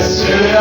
Je vais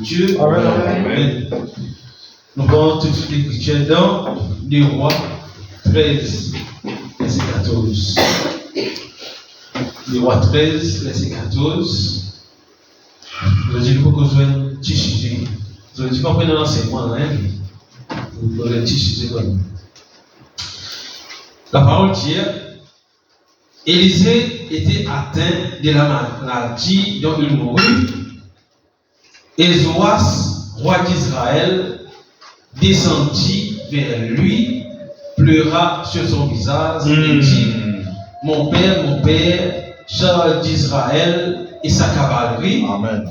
Dieu. Amen. Amen. Nous allons tout de suite l'écriture dans 2 Rois 13, verset 14. 2 Rois 13, verset 14. Je dis que vous avez un petit sujet. Vous avez dit qu'on prenne l'enseignement, hein? Vous avez un petit sujet. La parole dit, Élisée était atteint de la maladie dont il mourut. Et Joas, roi d'Israël, descendit vers lui, pleura sur son visage et dit, mon père, char d'Israël et sa cavalerie. Amen.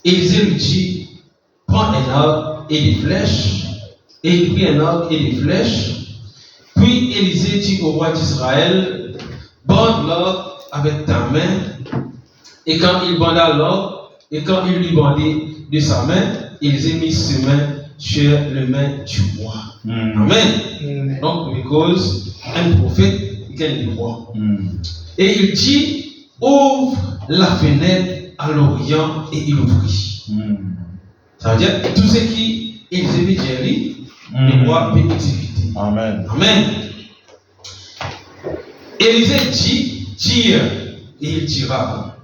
Élisée lui dit, prends un arc et des flèches. Et il prit un arc et des flèches. Puis Élisée dit au roi d'Israël, bande l'arc avec ta main. Et quand il banda l'arc, et quand il lui bandait de sa main, Élisée mit ses mains sur les mains du roi. Amen. Donc, because un prophète est le roi. Et il dit, ouvre la fenêtre à l'Orient, et il ouvrit. Ça veut dire tout ce qui Élisée dit, le roi peut exécuter. Amen. Amen. Élisée dit, tire, et il tira.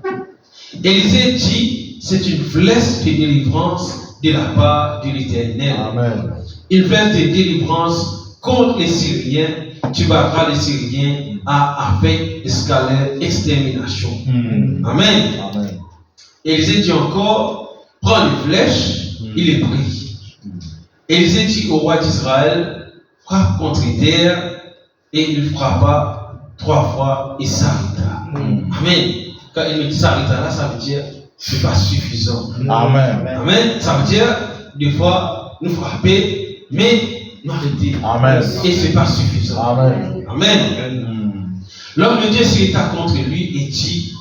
Élisée dit, c'est une flèche de délivrance de la part de l'Éternel. Amen. Une flèche de délivrance contre les Syriens. Tu battras les Syriens avec escalade, extermination. Amen. Amen. Élisée dit encore, prends les flèches, il les prit. Élisée dit au roi d'Israël, frappe contre terre, et il frappa 3 fois et s'arrêta. Amen. Quand il me dit s'arrêta là, ça veut dire c'est pas suffisant. Amen. Amen. Ça veut dire des fois nous frapper, mais nous arrêter. Amen. Et c'est pas suffisant. Amen. Amen. L'homme de Dieu s'irrita contre lui et dit,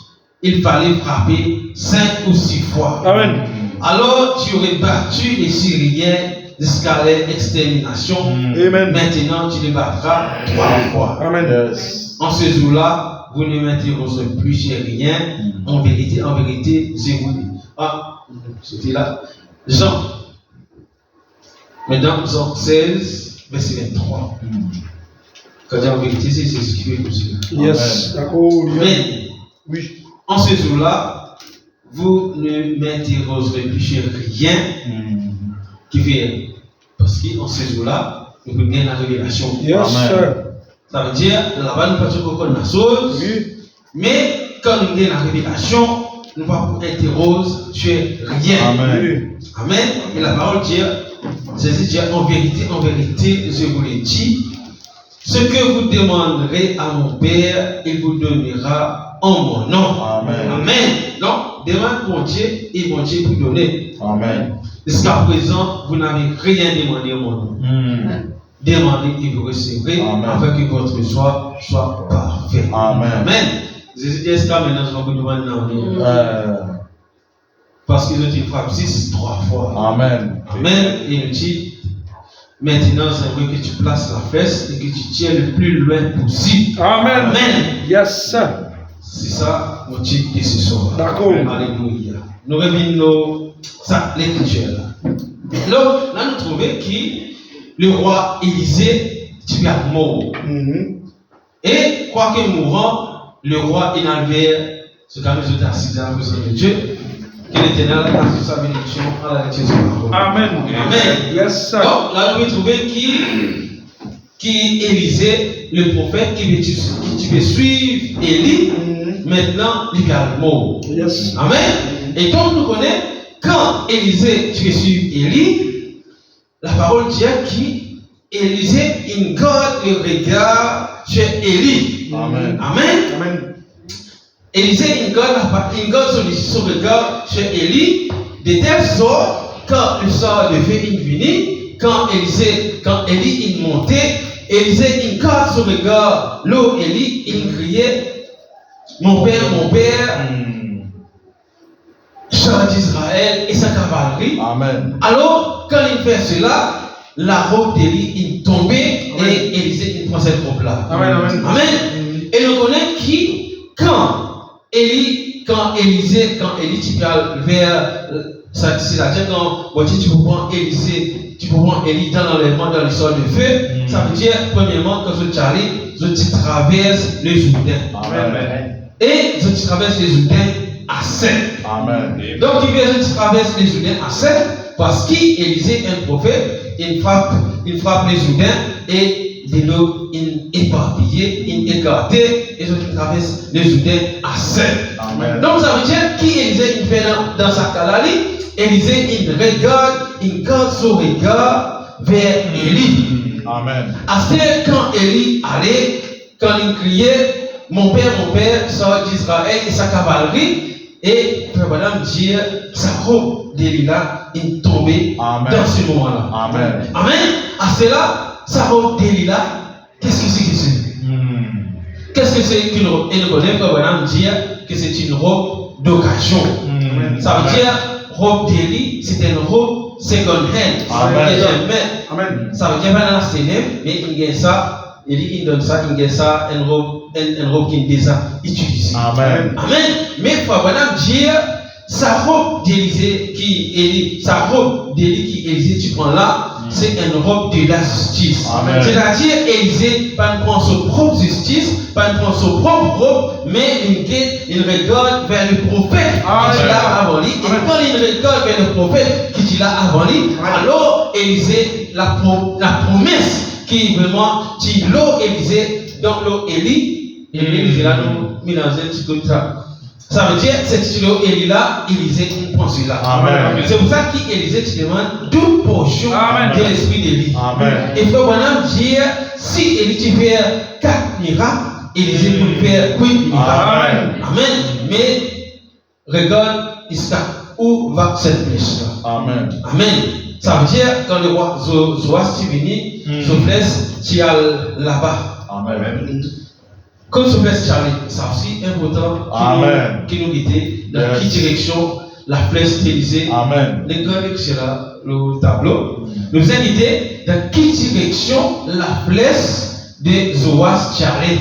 il fallait frapper 5 ou 6 fois. Amen. Alors tu aurais battu les Syriens d'escalade, extermination. Amen. Maintenant tu les battras 3 fois. Amen. Yes. En ce jour-là, vous ne m'interrogerez plus sur rien. En vérité, je vous dis. Ah, c'était là. Jean. Maintenant, Jean 16, verset 23. Quand dit en vérité, c'est ce qui fait comme Yes, d'accord. Mais, oui. En ce jour-là, vous ne m'interrogerez plus sur rien qui fait. Parce qu'en ce jour-là, nous pouvons gagner la révélation. Yes, sir. Ça veut dire, là-bas, nous ne pouvons pas connaître la chose. Oui. Mais quand nous gagnons la révélation, nous ne pouvons pas interroger sur rien. Amen. Amen. Et la parole dit, Jésus dit, en vérité, je vous l'ai dit, ce que vous demanderez à mon Père, il vous donnera en mon nom. Amen. Amen. Donc, demande mon Dieu et mon Dieu vous donner. Amen. Jusqu'à présent, vous n'avez rien demandé en mon nom. Demandez et vous recevrez afin que votre choix soit parfait. Amen. Amen. Jésus dit, est-ce que maintenant je vais vous demander parce qu'ils ont été frappés 3 fois. Amen. Amen. Et il dit, maintenant, j'aimerais que tu places la fesse et que tu tiens le plus loin possible. Amen. Amen. Yes, sir. C'est ça mon titre de ce soir. D'accord. Alléluia. Nous revenons ça, l'écriture là. Donc, là, nous trouvons que le roi Élisée, tu es mort. Et, quoique mourant, le roi il avait ce qu'à nous assis à la présence de Dieu. Que l'Éternel a passé sa bénédiction à la lecture de la parole. Amen. Amen. Yes, sir. Donc, là, nous trouvons qui Élisée, le prophète, qui veut suivre Élie, maintenant, il est mort. Yes. Amen. Et donc, nous connaissons, quand Élisée, tu veux suivre Élie, la parole dit qu'Élisée, il garde le regard sur Élie. Amen. Amen. Amen. Élisée, il garde son regard sur Élie, de telle sorte, quand le sort devait venir, quand Élie il montait, Élisée, il garde son regard, là où Élie, il criait, mon père, char d'Israël et sa cavalerie. Amen. Alors, quand il fait cela, la robe d'Élie, il tombait et Élisée, il prend cette robe-là. Amen. Amen. Amen. Et nous connaissons quand Élie, quand Élie vers C'est-à-dire quand tu peux prendre Élisée, tu peux prendre Élie dans l'enlèvement dans l'histoire de feu, ça veut dire, premièrement, quand tu arrives, tu traverses le Jourdain. Amen. Et tu traverses le Jourdain à sec. Amen. Donc, tu traverses le Jourdain à sec parce qu'Élisée est un prophète, il frappe le Jourdain et de l'eau éparpillée, écartée, et tu traverses le Jourdain à sec. Amen. Donc, ça veut dire qu'Élisée fait dans sa calali, Élisée il regarde, il garde son regard vers Élie. Amen. Assez quand Élie allait, quand il criait, mon père, sort d'Israël et sa cavalerie, et Frère Branham dit, sa robe d'Élie là, il tombait dans ce moment-là. Amen. Amen. À cela, sa robe d'Élie là, qu'est-ce que c'est que c'est? Qu'est-ce que c'est qu'une robe? Et nous connaissons Frère Branham dire que c'est une robe d'occasion. Ça veut dire, robe d'Élie, c'est une robe second hand. Amen. Ça veut dire pas dans la scène, mais il gagne ça, il donne ça, il gagne ça, une robe qui est déjà utilisée. Amen. Amen. Mais Frère Branham dit, sa robe d'Élisée qui Élisée tu prends là, c'est une robe de la justice. C'est-à-dire, Élisée pas prend son propre justice, pas prend son propre robe, mais il regarde vers le prophète qui dit là avant lui. Et quand il regarde vers le prophète qui dit là avant lui, alors Élisée, la promesse qui vraiment dit l'eau Élisée, donc l'eau Élie, et Élisée là, nous mélanger un petit peu de ça. Ça veut dire, cette l'eau Élie là, Élisée, il prend celui-là. C'est pour ça qu'Élisée te demande toute portion de l'esprit d'Élie. Et Frère Branham dit, si Élie tu fais 4 miracles, Élisée peut faire 8 miracles. Amen. Mais regarde, où va cette flèche-là? Amen. Ça veut dire, quand le roi Zoas tu venu, Zophès, tu as là-bas. Amen. Comme Zophès Charlie, ça aussi important qui nous guide dans quelle direction la flèche d'Élisée. Amen. Les gars, c'est là le tableau. Nous inviter dans quelle direction la flèche de Zoas Charlie.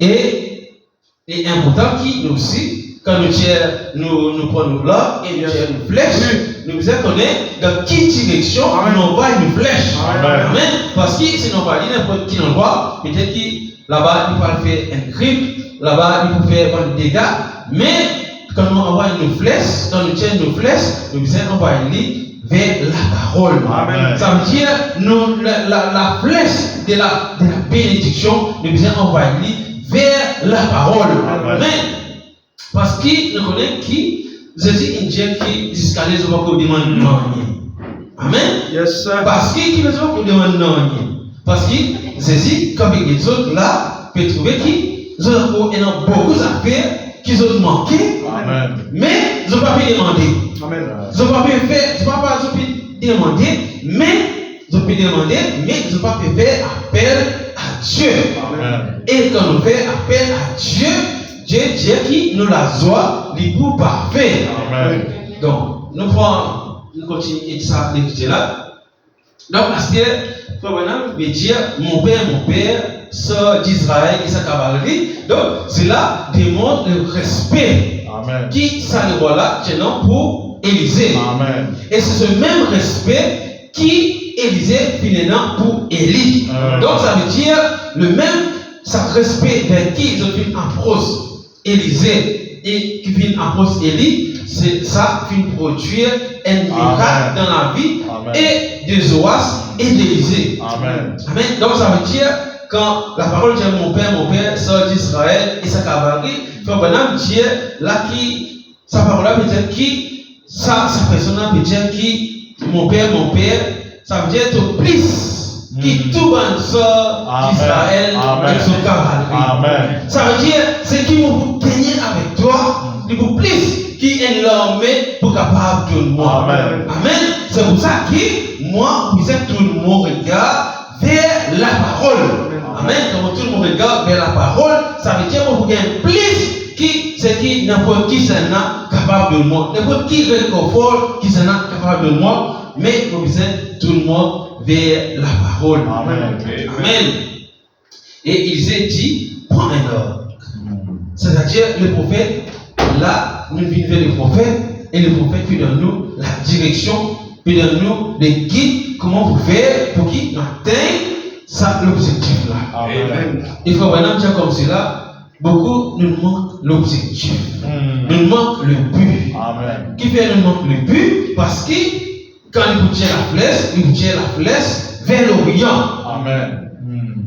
Et important qui nous aussi, quand nous prenons là et nous tirons une flèche, nous connaissons dans quelle direction nous envoie une flèche. Amen. Parce que si nous va dire n'importe qui endroit, peut-être qu'il là-bas, il va faire un crime, là-bas, il peut faire des dégâts, mais quand nous envoyons une flèche, quand nous tirons une flèche, nous devons envoyer vers la parole. Amen. Ça veut dire, la flèche de la bénédiction, nous devons envoyer vers la parole. Amen. Parce que nous connaissons qui, Jésus indien qui jusqu'à les hommes qui demandent non. Amen. Yes, sir. Parce que qui les hommes qui demandent non. Parce que Jésus, comme les autres là, peut trouver qu'ils ont beaucoup d'affaires qu'ils ont manqué, mais ils n'ont pas pu demander. Ils n'ont pas pu faire, ils n'ont pas pu demander, mais ils ont pu demander, mais ils n'ont pas pu faire appel à Dieu. Amen. Et quand nous faisons appel à Dieu, Dieu qui nous la joie, les pour parfait. Amen. Donc, nous continuons ça, l'écouter là. Donc, parce que Frère Branham veut dire mon père, sort d'Israël et sa cavalerie. Donc, cela démontre le respect qui ça le voilà tenant pour Élisée. Amen. Et c'est ce même respect qui Élisée finalement pour Élie. Donc, ça veut dire le même respect vers qui ils ont fait approche Élisée et qui vient approche Élie. C'est ça qui produire un miracle dans la vie et de Zoas et d'Élisée. Amen. Donc ça veut dire quand la parole dit mon père sort d'Israël et sa cavalerie, Frère Branham dit là qui sa parole là veut dire qui sa personne veut dire qui mon père, ça veut dire tout plus qui tout le sort d'Israël et son cavalerie. Ça veut dire c'est qui vous gagner avec toi, il vous plus qui est l'armée pour capable de moi. Amen. C'est pour ça que moi, vous êtes tout le monde regard vers la parole. Amen. Quand tout le monde regarde vers la parole, ça veut dire que vous gagnez plus qui n'importe qui s'en a capable de moi. N'importe qui réconfort qui s'en a capable de moi, mais vous êtes tout le monde vers la parole. Amen. Et il s'est dit, prends un ordre. C'est-à-dire le prophète. Là, nous venons vers le prophète et le prophète peut donner nous la direction, peut donner nous les guides, comment vous faire pour qu'ils atteignent ça, l'objectif là. Amen. Il faut vraiment dire comme cela, beaucoup nous manquent l'objectif, nous manquent le but. Amen. Qui fait nous manque le but parce que quand il tire la flèche vers l'Orient. Amen.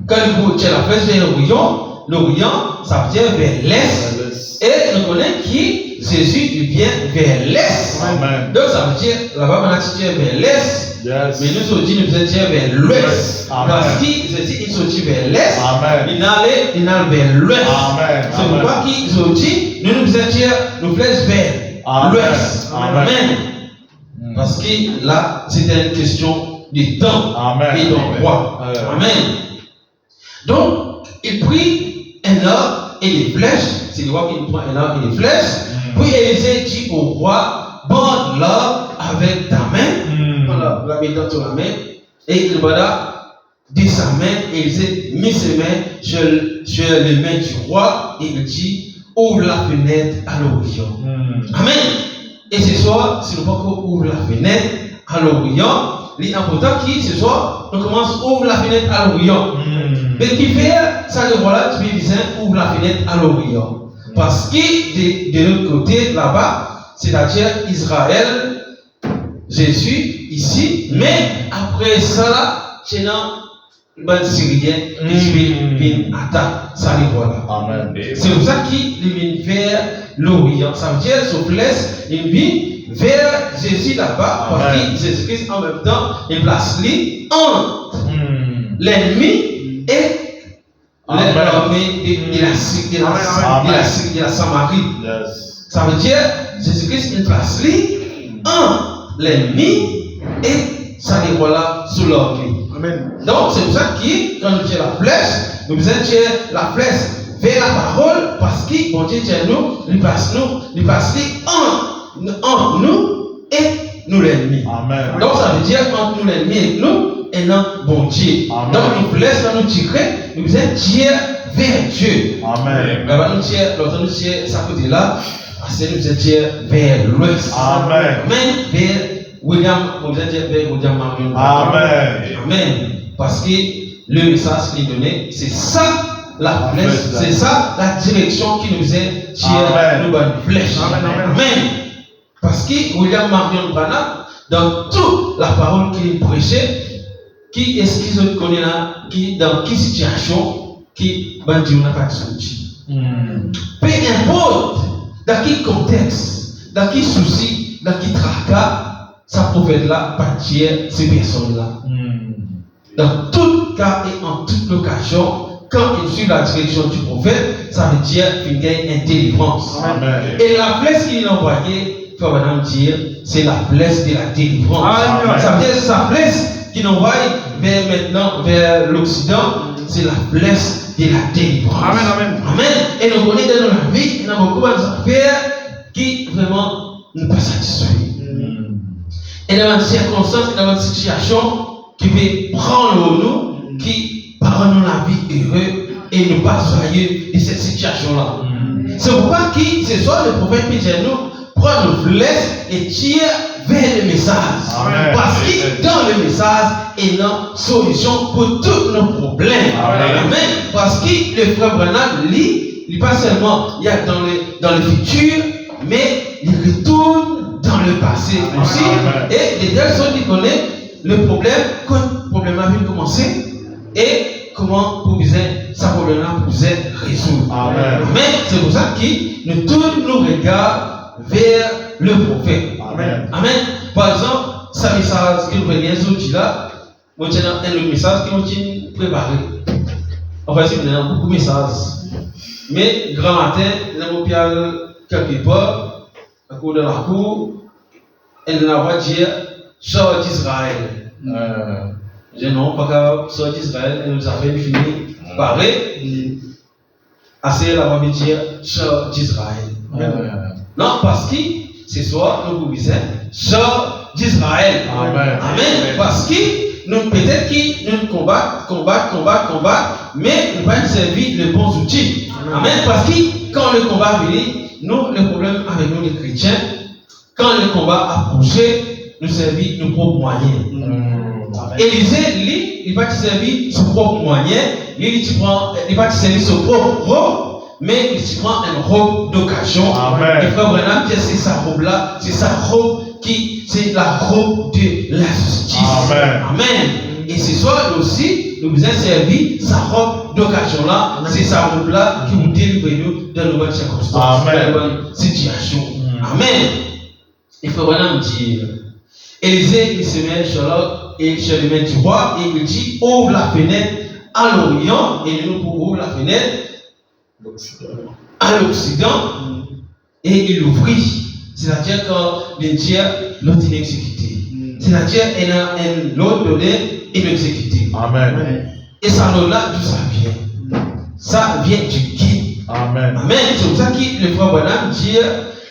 Quand il tire la flèche vers l'Orient, ça veut dire vers l'Est. Et nous connaissons qui Jésus il vient vers l'Est. Amen. Donc ça veut dire là-bas on a tiré vers l'Est. Yes. Mais nous sommes dit nous sommes tirés vers l'Ouest. Amen. Parce qu'il Jésus il sont tirés vers l'Est. Amen. Il allait vers l'Ouest. Amen. C'est pourquoi qu'ils ont dit nous sommes tirés nos flèches vers l'Ouest. Amen. Amen. Parce que là c'était une question de temps. Amen. Et d'endroit. Amen. Donc il prit un arc et des flèches. C'est le roi qui prend un arc et des flèches. Puis Élisée dit au roi, bande l'arc avec ta main. Voilà, la mettant sur la main. Et il voilà de sa main. Élisée mit ses mains sur les mains du roi. Et il dit, ouvre la fenêtre à l'Orient. Amen. Et ce soir, si nous voulons ouvre la fenêtre à l'Orient, l'important qui ce soir, nous commençons à ouvrir la fenêtre à l'Orient. Mais qui fait ça, le voilà, tu peux dire ouvre la fenêtre à l'Orient. Parce que de l'autre côté, là-bas, c'est-à-dire Israël, Jésus, ici, mais après ça, là, c'est dans le bande syrien, qui vient attaquer, ça les voilà. Amen. C'est pour ça qu'il vient vers l'Orient. Ça veut dire, son place, il vient vers Jésus là-bas, parce que Jésus-Christ, en même temps, il place lui entre l'ennemi et l'armée de la Samarie. Yes. Ça veut dire, Jésus-Christ, il place lui entre l'ennemi et ça les voilà sous l'armée. Amen. Donc, c'est pour ça que, quand nous tirons la flèche, nous devons tirer la flèche vers la parole, parce que, bon Dieu, il place entre nous et nous l'ennemi. Amen. Donc, ça veut dire, entre nous l'ennemi et nous, et non, bon Dieu. Amen. Donc, nous laisse nous tirer, nous devons tirer vers Dieu. Amen. Là-bas, nous tirons, lorsque nous tirons, ça côté-là, parce que nous devons tirer vers l'ouest. Amen. Amen. Vers William, on va dire vers William Marion. Amen. Amen. Parce que le message qu'il donnait, c'est ça la flèche, c'est ça la direction qui nous est tirée nous bonne flèche. Amen. Amen. Parce que William Marion Branham, dans toute la parole qu'il prêchait, qui est-ce qu'ils connaissent là, dans quelle situation, qui bandit n'a pas sorti. Peu importe dans quel contexte, dans quel souci, dans quel tracas, sa prophète-là partit ces personnes-là. Dans tout cas et en toute occasion, quand il suit la direction du prophète, ça veut dire qu'il gagne une délivrance. Amen. Et la flèche qu'il a envoyée, il faut maintenant dire, c'est la flèche de la délivrance. Amen. Ça veut dire sa flèche qu'il envoie vers l'Occident, c'est la flèche de la délivrance. Amen, amen. Amen. Et nous connaissons dans la vie, il y a beaucoup d'affaires qui vraiment ne sont pas satisfaits. Et dans une circonstance, dans une situation qui peut prendre nous, qui parle nous la vie heureuse et nous pas joyeux de cette situation-là. C'est pourquoi qui, ce soir, le prophète Pierre nous prend nos flèches et tire vers le message. Amen. Parce que dans le message, il y a une solution pour tous nos problèmes. Amen. Amen. Parce que le frère Branham, il pas seulement il y a dans le futur, mais il retourne dans le passé aussi. Amen. Et de telle sorte qu'il connaît le problème, quand le problème a vu commencer, et comment pour ça problème-là pour résoudre. Amen. Amen. C'est pour ça que nous tournons nos regards vers le prophète. Amen. Amen. Par exemple, ce message que nous venons aujourd'hui là, moi j'ai un autre message que nous préparé. Enfin, c'est beaucoup de messages. Mais grand matin, nous avons quelque part, à court de la cour, et nous avons dit, sort d'Israël. Je n'ai pas qu'à sortir d'Israël, et nous avons fini parler. Assez la va me dire, sort d'Israël. Non, parce que ce soir, nous vous disons, sort d'Israël. Amen. Amen. Parce que nous, peut-être que nous combattre, mais nous pas servi de bons outils. Amen. Parce que quand le combat vient, nous, le problème avec nous les chrétiens, quand le combat approchait, nous servit nos propres moyens. Élisée, lui, il va te servir son propre moyen, lui, il va te servir son propre robe, mais il prend une robe d'occasion. Et frère Branham, c'est sa robe-là, c'est sa robe c'est la robe de la justice. Amen. Et ce soir aussi, nous vous avons servi sa robe d'occasion-là, c'est sa robe-là qui vous délivre nous dans de nouvelles circonstances, dans de nouvelles situations. Amen. Il faut vraiment dire, Élisée, il se met chez le maître du roi et il dit, ouvre la fenêtre à l'Orient, et nous pour ouvrir la fenêtre à l'Occident, et il ouvrit. C'est-à-dire quand l'Indien l'autre est exécuté. C'est-à-dire l'autre donné est exécuté. Amen. Et ça là d'où ça vient? Ça vient du guide. Amen. C'est pour ça que le frère Branham dit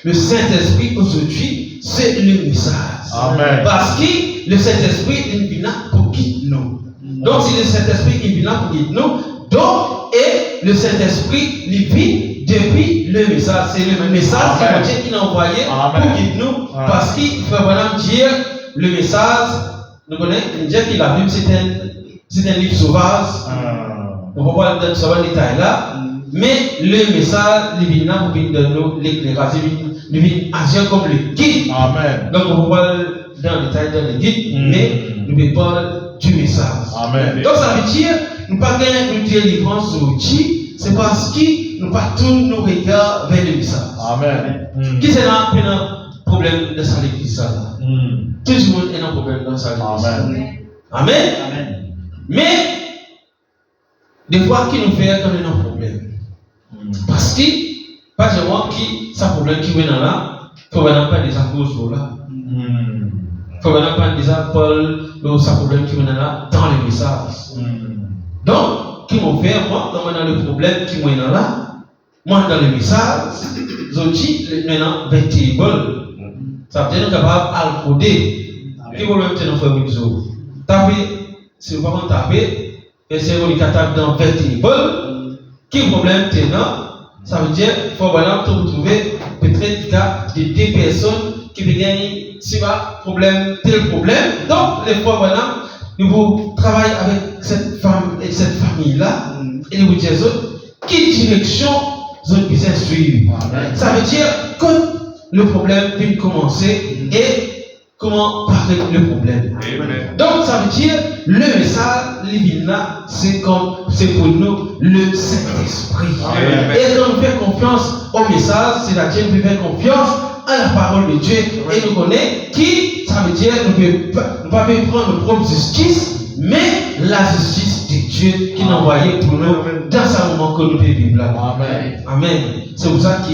le Saint-Esprit aujourd'hui, c'est le message. Amen. Parce que le Saint-Esprit il vient pour guider nous. Donc si le Saint-Esprit il vient pour guider nous, donc et le Saint-Esprit il vit depuis le message. C'est le même message que Dieu qui l'a envoyé pour guider nous. Parce qu'il faut vraiment dire le message, nous connaissons, Dieu qui l'a Bible, c'est un livre sauvage. On ne va pas dans ce détail là. Mais le message, il vient pour guider nous, l'éclairage, il vient agir comme le guide. Amen. Donc on ne va pas dans le détail dans le guide, mais nous parlons du message. Amen. Donc ça veut dire, nous ne pas gagner une délivrance aujourd'hui, c'est parce que nous pas tourner nos regards vers le message. Amen. Qui c'est là un problème de sa l'église là? Tout le monde est un problème dans sa l'église. Amen. Amen. Mais des fois qui nous fait quand on a un problème. Parce que pas seulement qui ça problème qui vient là, faut vraiment pas des causes là. Faut vraiment pas des Paul ça problème qui vient là dans le message. Donc qui m'ont fait moi dans le problème qui vient là. Moi, dans le message, je dis maintenant, vertible. Ça veut dire capable de coder. Qui vous même faire une vidéo? Tapez, si vous ne pouvez pas taper, essayez de taper dans vertible. Qui le problème tenant? Ça veut dire qu'il faut trouver peut-être des deux personnes qui peuvent gagner si pas problème, tel problème. Donc, les fois, voilà, nous travaillons avec cette femme et cette famille-là, et nous disons, quelle direction zone business suivre. Ça veut dire que le problème vient commencer et comment parler le problème. Amen. Donc ça veut dire le message, là, c'est pour nous le Saint-Esprit. Et quand nous faisons confiance au message, c'est-à-dire nous faisons confiance à la parole de Dieu et nous connaissons qui, ça veut dire nous ne pouvons pas prendre notre propre justice, mais la justice de Dieu qui nous a envoyé pour nous dans ce moment que nous devons vivre là. Amen. Amen. C'est pour ça que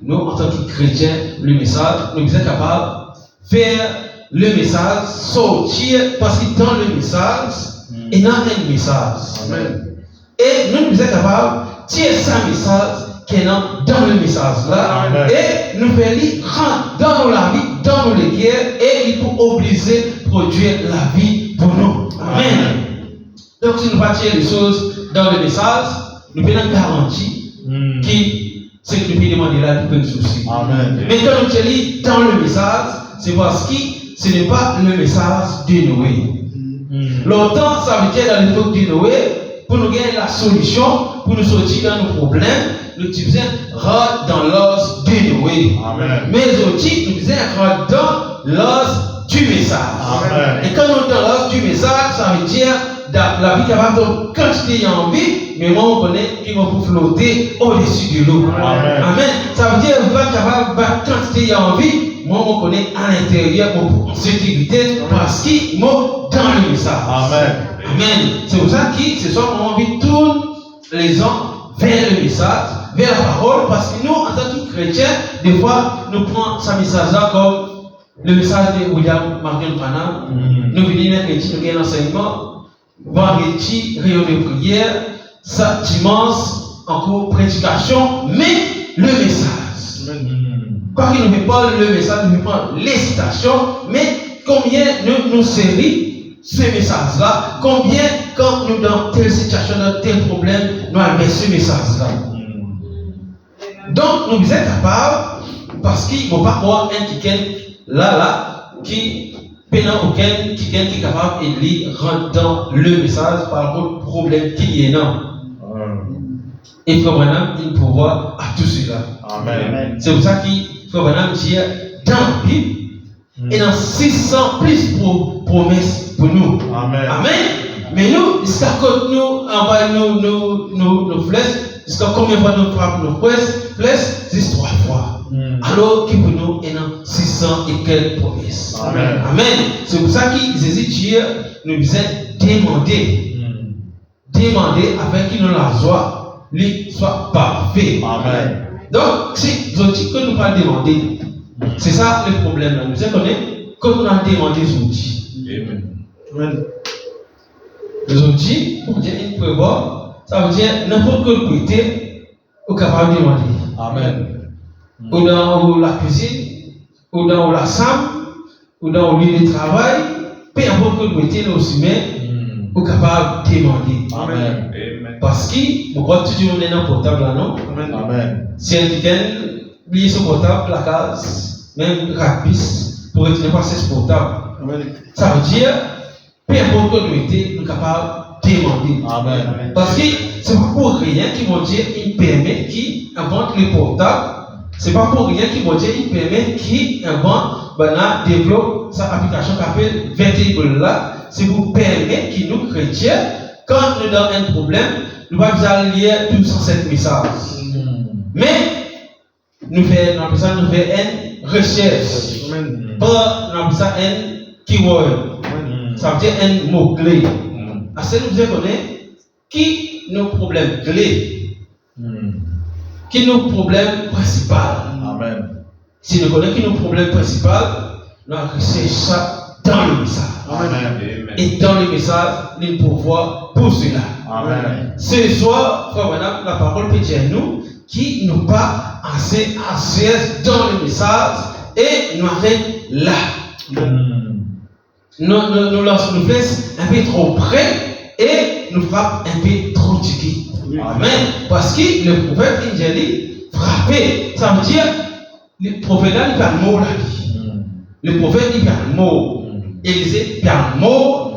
nous, en tant que chrétiens, le message, nous sommes capables de faire le message sortir parce que dans le message, il y a un message. Amen. Et nous sommes capables de tirer ce message qui est dans le message là. Amen. Et nous faisons rentrer dans la vie, dans nos guerres et il faut obliger à produire la vie pour nous. Amen. Donc, si nous partions les choses dans le message, nous pouvons garantir qui c'est que nous pouvons demander là, nous pouvons souci. Amen. Mais quand nous sommes dans le message, c'est parce que ce n'est pas le message de Noé. Longtemps, ça veut dire dans l'époque de Noé, pour nous gagner la solution, pour nous sortir dans nos problèmes, nous disons rentrer dans l'os de Noé. Amen. Mais aujourd'hui, nous disons rentrer dans l'os du message. Amen. Et quand nous sommes dans l'os du message, ça veut dire la vie capable de quantité et envie, mais moi on connaît qui vont flotter au-dessus de l'eau. Amen. Amen. Ça veut dire va capable de quantité et envie, moi on connaît à l'intérieur en sécurité parce qu'il m'a dans le message. Amen. Amen. C'est pour ça que ce soir on envie tourne les gens vers le message, vers la parole, parce que nous en tant que chrétiens, des fois nous prenons ce message-là comme le message de William Marion Branham. Nous venons mercredi, nous avons un enseignement. Vendredi, réunion de prière, dimanche, encore prédication, mais le message. Quoi qu'il ne fait pas le message, nous prenons les citations, mais combien nous séries ce message-là, combien quand nous dans telle situation, dans tel problème, nous avons ce message-là. Donc nous sommes capables, parce qu'il ne faut pas croire un qui là, qui pendant aucun qui est capable de lui rentrer dans le message par rapport au problème qu'il y a là. Et Frère Branham, il pouvoir à tout cela. Amen. C'est pour ça qu'il Frère Branham dit dans la Bible, et dans 600 plus promesses pour nous. Amen. Amen. Mais nous, jusqu'à quand nous envoyons nos flèches, jusqu'à combien de fois nous frappons nos flèches, c'est 3 fois. Alors que pour nous, il y a 600 et quelques promesses. Amen. Amen. C'est pour ça que Jésus dit, nous devons demander. Demander afin qu'il nous la joie, lui soit parfait. Amen. Donc, si je dis que nous pas demander, c'est ça le problème. Nous savons que nous avons demandé les outils. Amen. Les outils, pour dire une prévoir, ça veut dire n'importe quel côté, est capable de demander. Amen. Ou dans la cuisine, ou dans la chambre, ou dans le lieu de travail, peu importe quel côté, nous aussi, est capable de demander. Amen. Parce que, vous voyez toujours un portable là, non? Amen. Si quelqu'un oublie son portable, la case, même rapide, pour retirer pas ce portable. Ça veut dire, peu importe que nous étions capables de demander. Amen. Parce que ce n'est pas pour rien qu'ils vont dire, ils permettent qu'ils inventent les portables. Ce n'est pas pour rien qu'ils vont dire, ils permettent qu'ils inventent, développent cette application qui s'appelle Vertible là. C'est pour permettre qu'ils nous chrétiens, quand nous avons un problème, nous allons lire 207 messages. Mais, nous faisons une recherche. Pas nous faisons un keyword. Ça veut dire un mot-clé. À ce nous connaît qui nos problèmes clés, qui nos problèmes principaux. Amen. Si nous connaissons qui nos problèmes principaux, nous recherchons ça dans le message. Amen. Et dans le message, nous pouvoir pour cela. Amen. Ce soir, Frère Branham, la parole peut dire nous qui n'ont pas assez dans le message et nous arrêtons là. Nous lançons nos fesses un peu trop près et nous frappons un peu trop tiqués. Amen. Parce que le prophète Ingéli frappé, ça veut dire le prophète là, il parle mot là. Le prophète il parle mot. Élisée parle mot.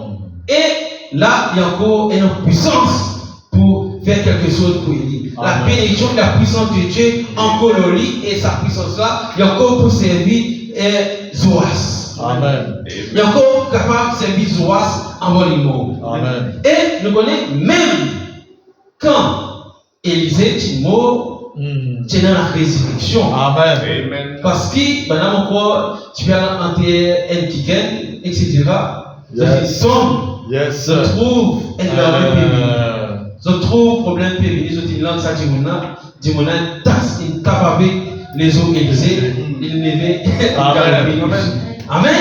Et là, il y a encore une puissance pour faire quelque chose pour Élie. La bénédiction de la puissance de Dieu encore le lit et sa puissance là, il y a encore pour servir Zoas. Amen. Il y a encore capable de servir Zoas en Molimo. Amen. Et nous connaissons même quand Élisée dit mot, c'est dans la résurrection. Amen. Parce que, maintenant encore, tu vas entrer un kiken, etc. Yes. Yes. Je trouve je trouve problème périmé, je dis langue ça Dimona, tas in tape avec les eaux Élysée, il n'avait Amen.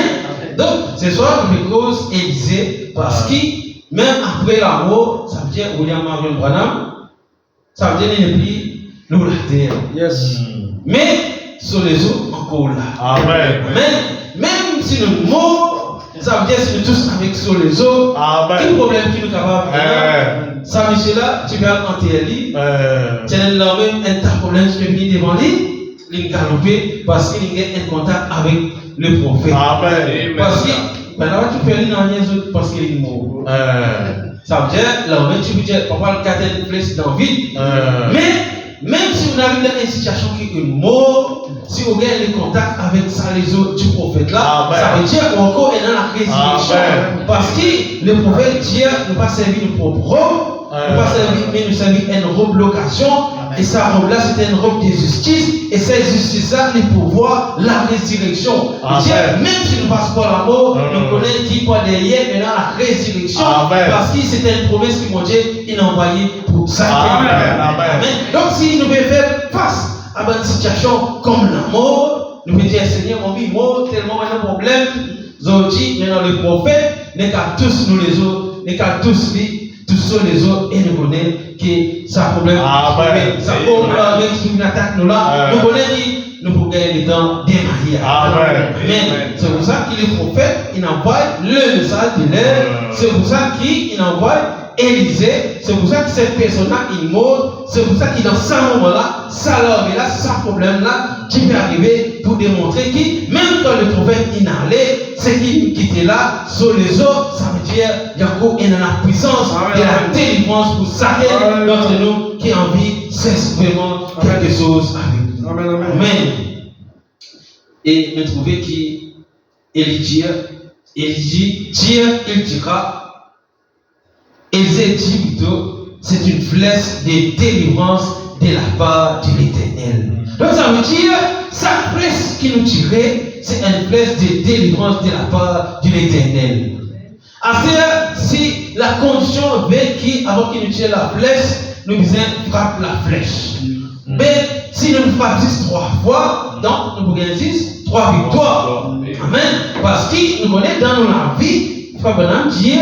Donc, ce soir, nous cause Élysée, parce que même après la mort, ça veut dire William Marion Branham, ça veut dire qu'il n'est plus nous la terre. Yes. Mais sur les eaux, encore là. Amen. Même si nous morts, ça veut dire si nous tous avec sur les eaux, quel problème qui nous capable de ça, Michel-là, tu vas enterrer lui. Tu as même un problème qui est venu devant lui, il galopé parce qu'il a un contact avec le prophète. Amen. Parce que, maintenant, tu fais une dernière chose parce qu'il est mort. Ça veut dire, là, tu peux dire, papa, le cadre de place dans le vide. Mais, même si vous arrivez dans une situation qui est mort, si vous avez le contact avec ça, les autres du prophète là, ça veut dire qu'encore est dans la résurrection. Parce que le prophète dit, nous pas servir nos propres robes, nous pas servir, mais nous servir une robe location. Et sa robe là, c'était une robe de justice. Et cette justice-là, nous pouvoir la résurrection. Même si nous passons par la mort, nous connaissons qui pour derrière maintenant la résurrection. Parce que c'était une promesse que mon Dieu il a envoyée pour ça. Amen. Donc si nous pouvons faire face à une situation comme la mort, nous pouvons dire Seigneur, mon vie mort, tellement un problème. Aujourd'hui, maintenant le prophète n'est qu'à tous nous les autres, n'est qu'à tous les autres, et nous connaissons que ça problème. Ça problème avec une attaque nous là, nous connaissons que nous pouvons gagner le temps démarrer. Amen. C'est pour ça que le prophète il envoie le message de l'air. C'est pour ça qu'il envoie Élysée. C'est pour ça que cette personne-là il meurt. C'est pour ça que dans ce moment-là, ça là, mais là, ça problème là, qui peut arriver pour démontrer que même quand le prophète il allait, c'est qui était là sur les eaux, ça veut dire Yako est dans la puissance de la délivrance pour chacun d'entre nous qui a envie, c'est vraiment quelque chose avec nous. Amen. Amen. Et nous trouvons qu'Élie dit, Dieu il dira, Élisée dit plutôt, c'est une flèche de délivrance de la part de l'Éternel. Donc ça veut dire, sa flèche qui nous tirait, c'est une flèche de délivrance de la part de l'Éternel. Afin, si la condition veut qu'avant qu'il nous tire la flèche, nous disons frappe la flèche. Mais si nous frappons 3 fois, donc nous pouvons dire 3 victoires. Amen. Parce que nous connaissons dans notre vie, Frère Branham dit,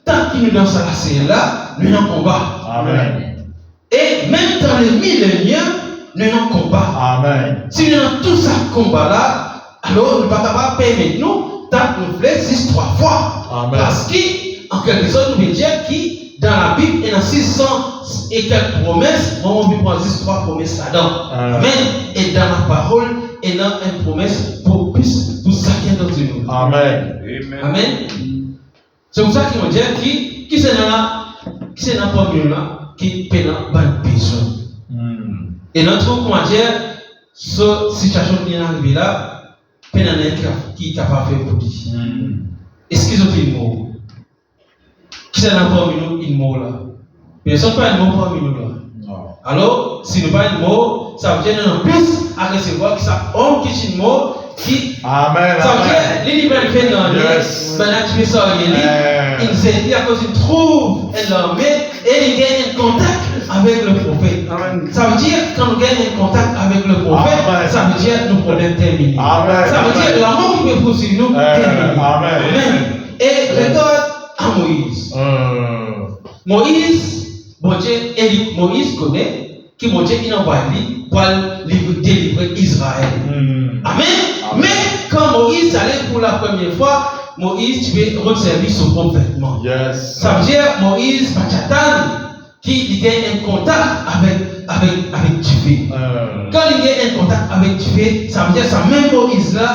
tant qu'il nous donne ça là, nous avons combat. Amen. Et même dans les milléniums, nous avons combat. Amen. Si nous avons tout ça combat là, alors nous ne pouvons pas permettre nous, tant que nous faisons 6 3 fois. Amen. Parce qu'en quelque sorte, nous voulons dire que dans la Bible, il y a 600 et quelques promesses. Moi, on peut prendre 3 promesses là-dedans. Amen. Et dans la parole, il y a une promesse pour chacun d'entre nous. Amen. Amen. C'est pour ça qu'ils vont dire qui c'est dans la parole là qui peut avoir besoin. Et notre comment dire, cette situation qui est arrivée là, peut qui est capable de faire pour lui. Est-ce qu'ils ont fait une mot? Qui c'est dans la parole une mot là? Personne pas une mot parmi nous là. Alors, si nous pas une mot, ça veut dire que nous avons plus à recevoir que ça homme qui est une mot qui. Amen. Ça veut dire, les libres fait dans tu fais ça, il s'est dit à cause qu'il trouve l'armée et il gagne un contact avec le prophète. Amen. Ça veut dire, quand nous gagnons un contact avec le prophète, ça veut dire nos problèmes terminés. Amen. Ça veut dire l'amour qui peut poursuivre nous terminé. Amen. Et regarde à Moïse. Moïse connaît que mon Dieu il envoie lui pour délivrer Israël. Amen. Mais quand Moïse allait pour la première fois, Moïse tu veux recevoir son complètement. Ça veut dire Moïse Bachatan qui a un contact avec Dieu. Quand il a un contact avec Dieu, ça veut dire ça même Moïse là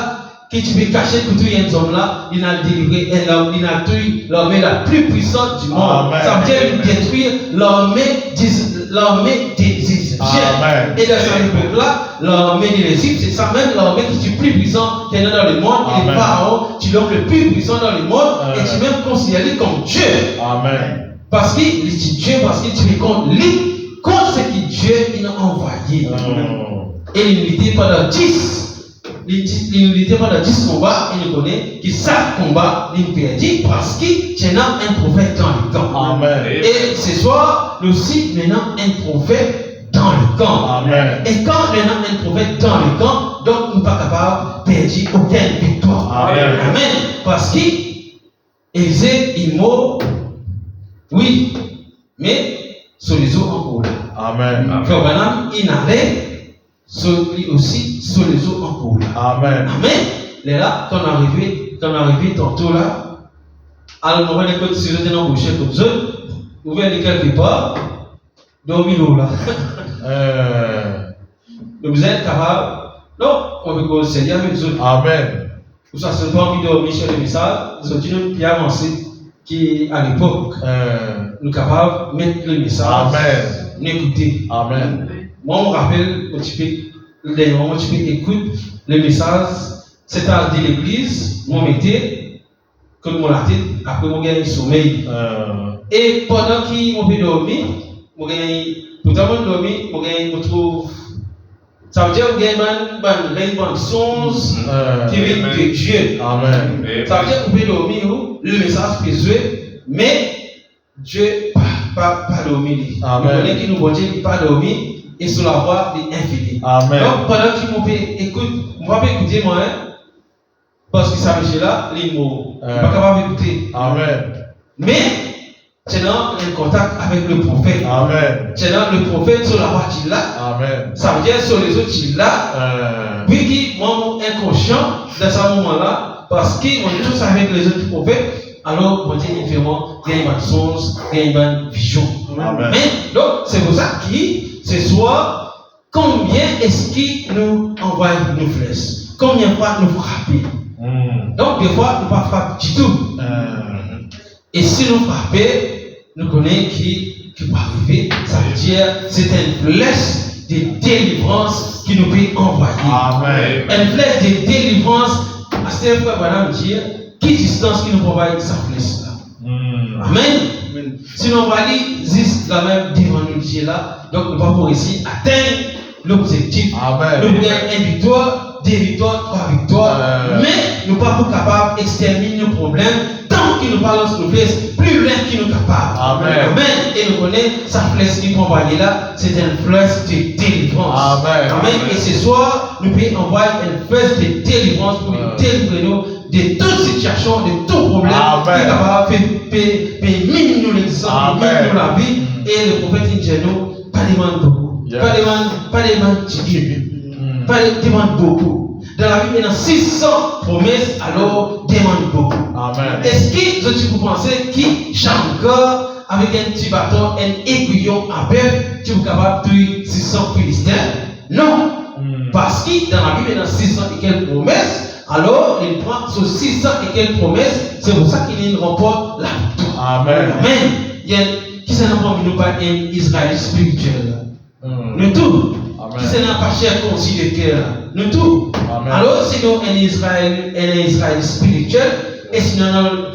que tu peux cacher pour tout un homme là, il a délivré il a détruit l'armée la plus puissante du monde. Amen. Ça veut dire détruire l'armée des Égyptiens. Et dans cette époque-là, l'armée de l'Égypte, c'est ça même l'armée qui est plus puissante qu'il y a dans le monde. Et les pharaons, tu l'homme le plus puissant dans le monde et tu es même considéré comme Dieu. Amen. Parce qu'il dit Dieu, parce que tu es contre lui, contre ce que Dieu il a envoyé. Et il n'était pas dans 10. Il n'était pas dans 10 combats, il connaît que chaque combat, il perdit parce qu'il y a un prophète dans le camp. Amen. Et ce soir, nous aussi, maintenant, un prophète dans le camp. Amen. Et quand maintenant un prophète dans le camp, donc nous ne sommes pas capables de perdre aucune victoire. Amen. Amen. Parce qu'Élisée, il mort, oui, mais sur les eaux encore là. Amen. Frère Branham, il allait. Lui aussi sur les eaux encore là. Amen. Amen. Là, quand on est arrivé tantôt là, alors on va les côtés sur les embauchés comme ça, vous venez aller quelque part, dormir l'eau là. Donc vous êtes capable, non, on veut que le Seigneur avec vous. Amen. Pour ça, c'est pas envie de dormir sur les messages, nous sommes une pierre avancée qui à l'époque, nous sommes capables de mettre le message. Amen. N'écouter. Amen. Moi, on me rappelle, un petit peu écoute le message, c'est à l'église, moi, mettais, comme mon tête, après, mon gars, sommeil. Et pendant qu'il m'a fait dormir, mon gars, pourtant, mon dormir, mon gars, me trouve. Ça veut dire que il y a une songe qui vient de Dieu. Amen. Ça veut dire que vous pouvez dormir, le message peut jouer, mais Dieu pas dormir. Amen. Vous qui nous voit Dieu pas dormir. Et sur la voie de l'infini. Amen. Donc, pendant qu'il m'a écoute, on va pas écouter moi, parce que ça me là, les mots. On ne va pas capable d'écouter. Amen. Mais, c'est dans le contact avec le prophète. Amen. C'est dans le prophète sur la voie qu'il a. Amen. Ça veut dire sur les autres qu'il a. Puis, qui, moi, inconscient, dans ce moment-là, parce qu'ils ont tous avec les autres prophètes. Alors, on dit vraiment, il y a une songe, il y a une vision. Amen. Mais, donc, c'est pour ça que ce soir, combien est-ce qu'il nous envoie nos flèches? combien de fois nous frappons. Donc, des fois, nous ne frappons pas du tout. Et si nous frappons, nous connaissons qui peut arriver. Ça veut dire c'est une flèche de délivrance qui nous peut envoyer. Amen. Une flèche de délivrance, à ce frère Madame dire, qui distance qui nous envoie sa flèche là. Amen. Sinon, on va lire juste la même devant nous dire là. Donc, nous allons ici atteindre l'objectif. Amen. Nous gagnons une victoire, 2 victoires, 3 victoires. Mais nous ne sommes pas capables d'exterminer nos problèmes tant qu'il nous balance nos flèches plus loin qu'il nous capable. Amen. Amen. Et nous connaissons sa flèche qui peut envoyer là, c'est une flèche de délivrance. Amen. Amen. Et ce soir, nous pouvons envoyer une flèche de délivrance pour nous délivrer nous de toute situation, de tout problème qui est capable de minimiser nous l'existence, de minimiser la vie. Et le prophète dit nous, pas demande beaucoup. Pas demande demande beaucoup. Dans la Bible, il y a 600 promesses, alors demande beaucoup. Amen. Est-ce que tu peux penser qui chante encore avec un petit bâton, un aiguillon à bœuf, tu es capable de tuer 600 Philistins? Non. Parce que dans la Bible, il y a 600 et quelques promesses, alors il prend sur 600 et quelques promesses, c'est pour ça qu'il remporte la victoire. Amen. Amen. Il y a qui s'en a pas nous pas un Israël spirituel. Nous tous. Qui s'en a pas cher considéré cœur. Nous tous. Alors sinon un Israël spirituel. Et sinon,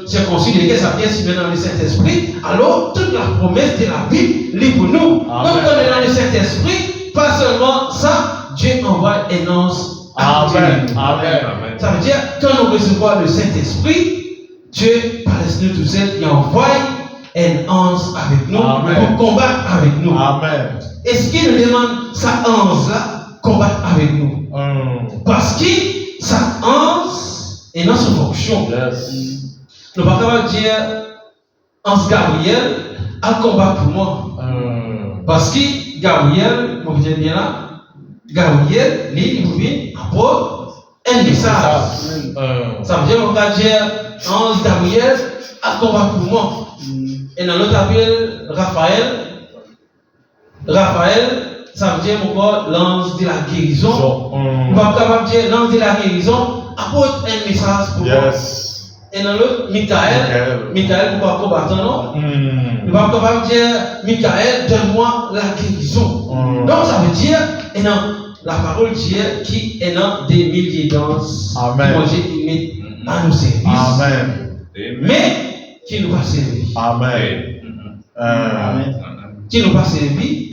c'est considéré que ça vient si dans le Saint-Esprit, alors toute la promesse de la Bible est pour nous. Donc, quand on est dans le Saint-Esprit, pas seulement ça, Dieu envoie et annonce. Amen. Amen. Ça veut dire, quand nous recevons le Saint-Esprit, Dieu, par nous tout seul, il envoie un ange avec nous pour combattre avec nous. Amen. Est-ce qu'il nous demande sa ange-là combattre avec nous? Parce que sa ange est dans sa fonction. Nous ne pouvons pas dire ange Gabriel a combat pour moi. Parce que Gabriel, vous voyez bien là, Gabriel, il vient apporte un message. Ça veut dire qu'on va dire ange Gabriel a combat pour moi. Et dans l'autre appel, Raphaël, ça veut dire encore l'ange de la guérison. On va capable dire l'ange de la guérison apporte un message pour moi. Et dans l'autre, Michael, pourquoi combattant, non? On va capable dire Michael, donne-moi la guérison. Donc ça veut dire, et dans la parole dit qui est dans des milliers d'anges qui met à nos services. Amen. Mais qui nous va servir. Amen. Qui nous va servir.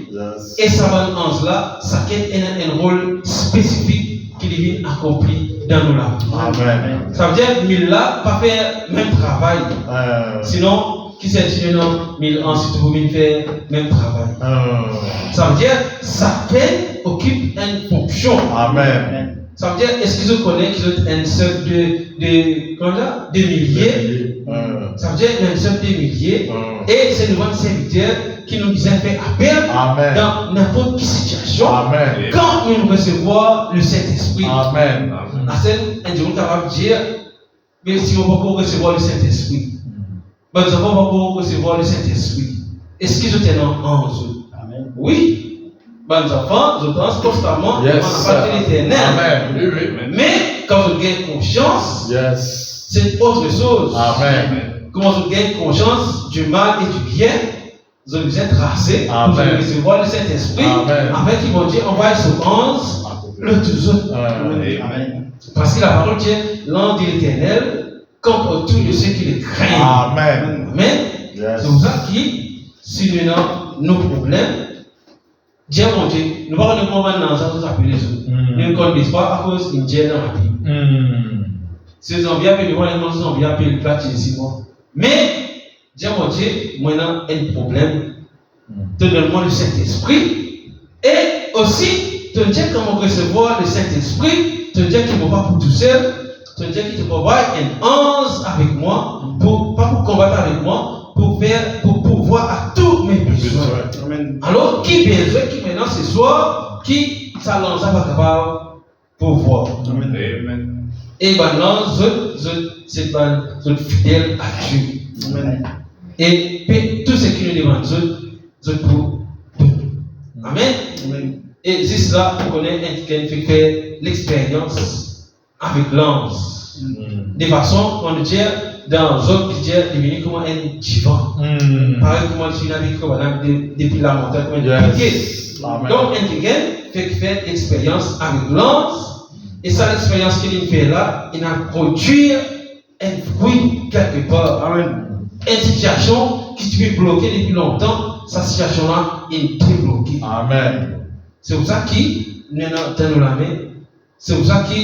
Et ça va ange là, ça a un rôle spécifique qui vient accompli dans nos lives. Amen. Ça veut dire mille là, pas faire même travail. Sinon, qui s'est dit non, mille ans, si tu veux faire même travail. Ça veut dire, sa peine occupe une fonction. Amen. Ça veut dire, est-ce qu'ils connaissent qu'ils ont un seul de milliers? Ça veut dire un seul de milliers. Et c'est le serviteur qui nous disait faire appel dans n'importe quelle situation. Quand nous recevons le Saint-Esprit. Amen. La scène, un jour, on va dire, mais si on va pas recevoir le Saint-Esprit, nous avons pas recevoir le Saint-Esprit. Est-ce qu'ils ont un ange? Oui. Nous enfants, je pense constamment, on n'a pas de l'éternel. Mais quand on gagne conscience, c'est autre chose. Comment on gagne conscience du mal et du bien, vous vous êtes tracés pour recevoir le Saint-Esprit. Avec qui vont dire, envoie ce ange, le tout. Parce que la parole dit, l'ange de l'éternel contre tous ceux qui le craignent. Amen. C'est pour ça que, si nous avons nos problèmes, Dieu mon Dieu, nous ne pouvons pas nous dans appeler les autres. Nous ne connaissons pas à cause d'une Dieu dans la vie. Si nous avons bien appelé, nous avons bien appelé le plat ici. Mais, Dieu mon Dieu, moi j'ai un problème. Donne-moi le Saint-Esprit. Et aussi, te dire comment recevoir le Saint-Esprit, te dire qu'il ne va pas pour tout seul, te dire qu'il te envoie un ange avec moi, pas pour combattre avec moi, pour voir à tous mes besoins. Alors, qui besoin, qui maintenant ce soir, qui s'allonge pas capable pour voir. Et maintenant, c'est fidèle à Dieu. Et tout ce qui nous demande, je pour donner. Amen. Et juste là, on connaît quelqu'un qui fait l'expérience avec lance. De façon, on dit, dans autres qui disent, devenir comme un divan. Pareil, comment tu n'as vu depuis la montagne, comme un piqué. Donc, un piqué fait l'expérience avec lance. Et ça, l'expérience qu'il fait là, il a produit un fruit quelque part. Amen. Une situation qui tu peux bloquer depuis longtemps, cette situation-là est très bloquée. Amen. C'est pour ça qu'il nous donne la main. C'est pour ça que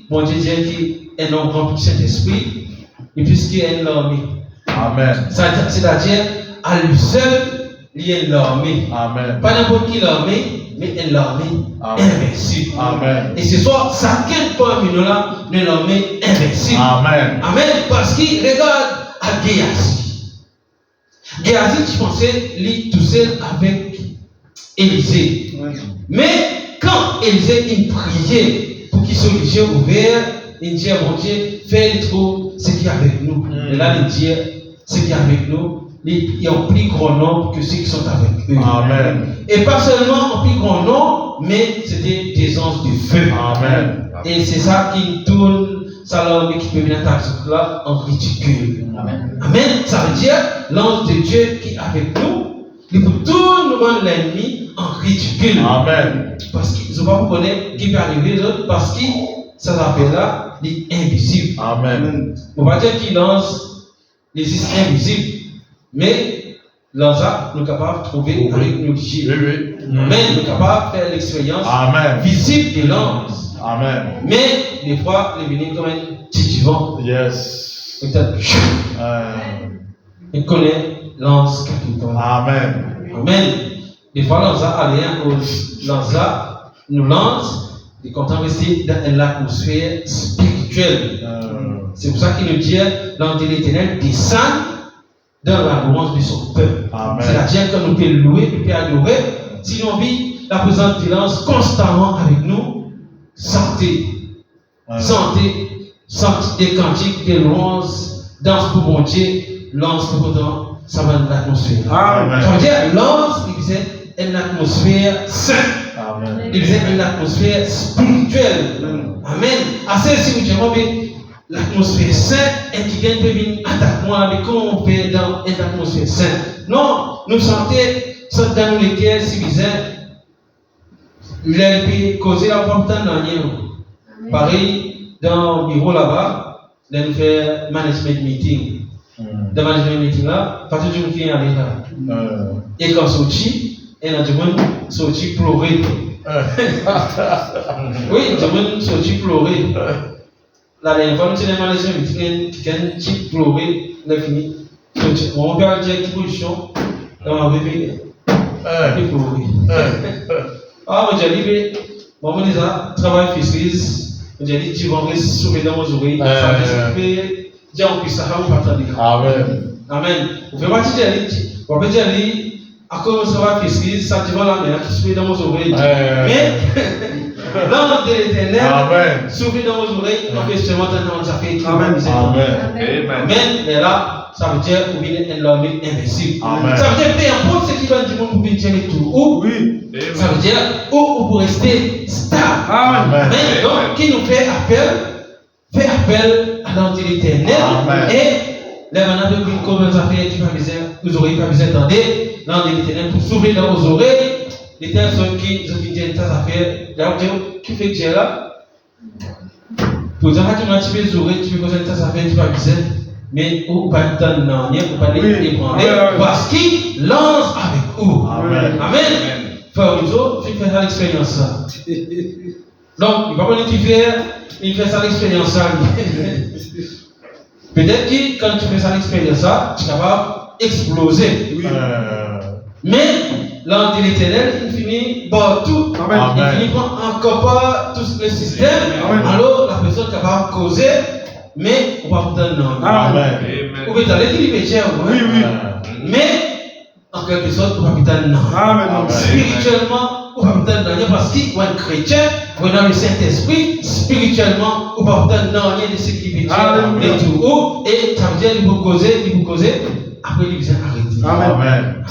mon Dieu dit qu'il est un homme rempli du Saint-Esprit et puisqu'il est une armée. Amen. C'est-à-dire, à lui seul, il est une armée. Amen. Pas n'importe qui l'armée, mais une armée invincible. Amen. Et ce soir, chacun parmi nous là, une armée invincible. Amen. Amen. Parce qu'il regarde à Géasi. Géasi, tu pensais, lui tout seul avec Élisée. Mais quand Élisée il priait pour qu'il soit les yeux ouverts, il dit mon Dieu, fais trop ce qui est avec nous. Et là, il dit ce qui est avec nous, il y a un plus grand nombre que ceux qui sont avec eux. Amen. Et pas seulement un plus grand nombre, mais c'était des anges de feu. Amen. Et c'est ça qui tourne Salomé qui peut venir à là en ridicule. Amen. Amen. Ça veut dire l'ange de Dieu qui est avec nous, il peut tourner l'ennemi en ridicule. Amen. Parce qu'ils ne vont pas vous connaître qui peut arriver les autres, parce que ça s'appelle là, il est invisible. Amen. On va dire qu'il lance les invisibles, mais l'ange nous est capable de trouver avec nous. Amen. Nous est capable de faire l'expérience visible de l'ange. Amen. Mais des fois, il est venu comme un petit divan. Yes. Il connaît l'ange quelque part. Amen. Amen. Des fois, l'ange nous lance, il est content de rester dans l'atmosphère spirituelle. C'est pour ça qu'il nous dit, l'ange de l'Éternel descend dans la louange de son peuple. C'est-à-dire que nous pouvons louer, nous pouvons adorer. Si nous vit la présence de l'ange constamment avec nous, santé, des cantiques, des louanges, danse pour mon Dieu, lance pour autant, ça va dans l'atmosphère. Ça veut dire, lance, il faisait une atmosphère sainte. Il faisait une atmosphère spirituelle. Amen. Assez si vous dites, l'atmosphère sainte et qui vient de venir attaquer mais comment on peut dans une atmosphère sainte? Non, nous sentons dans lesquels si vous êtes. Il a pu causer la porte dans le pareil, dans le bureau là-bas, il a fait management meeting. Dans le management meeting là, parce que je me suis allé là. Et quand sorti, il a dit sorti pleurer. Oui, il a sorti pleurer. La dernière fois, nous avons un management meeting, il a dit pleurer, il a fini. Mon père a dit quelle position dans ma bébé. Il pleurer. Ah, moi j'ai dit, moi j'ai dit, travail fiscalise, j'ai dit, tu vas rester sauvé dans vos oreilles, ça va rester, j'ai en plus ça va vous attendre. Amen. Amen. Vous faites partie de l'île, vous pouvez dire, à cause de travail fiscalise, ça te va la mer qui sauvé dans vos oreilles. Mais, l'ange de l'Éternel, sauvé dans vos oreilles, on peut expérimenter dans notre affaire. Amen. Amen. Mais là, ça veut dire que vous venez un homme invincible. Ça veut dire peu importe ce qui va dire pour venir et tout. Ou, ça veut dire où pour rester stable. Amen. Donc, qui nous fait appel à l'ange de l'Éternel. Et les manants de Binko, nous avons fait, vous n'aurez pas besoin d'entendre l'ange de l'Éternel pour s'ouvrir dans vos oreilles. Les tels sont qui ont dit tas affaires. D'ailleurs, tu fais que j'ai là. Pour dire que tu m'as tué les oreilles, tu peux poser tas affaires, tu vas besoin. Mais ou pas de temps, non, il faut pas les débranler. Parce qu'il lance avec vous. Amen. Amen. Frère Rizzo, tu fais ça l'expérience là. Donc, il va pas dire il fait ça l'expérience là. Peut-être que quand tu fais ça l'expérience là, tu vas exploser. Mais l'ange de l'Éternel, il finit par tout. Il finit par encore pas tout le système. Alors, la personne est capable de causer. Mais on va vous donner un nom. Amen. Vous pouvez aller dire les péchés. Oui. Mais en quelque sorte, on va vous donner un nom. Spirituellement, on va vous donner un nom parce qu'il y a un chrétien, on a le Saint-Esprit. Spirituellement, on va vous donner un nom de ce qui est péché et tout. Et ça veut dire qu'il vous causer, après il vient arrêter. Amen.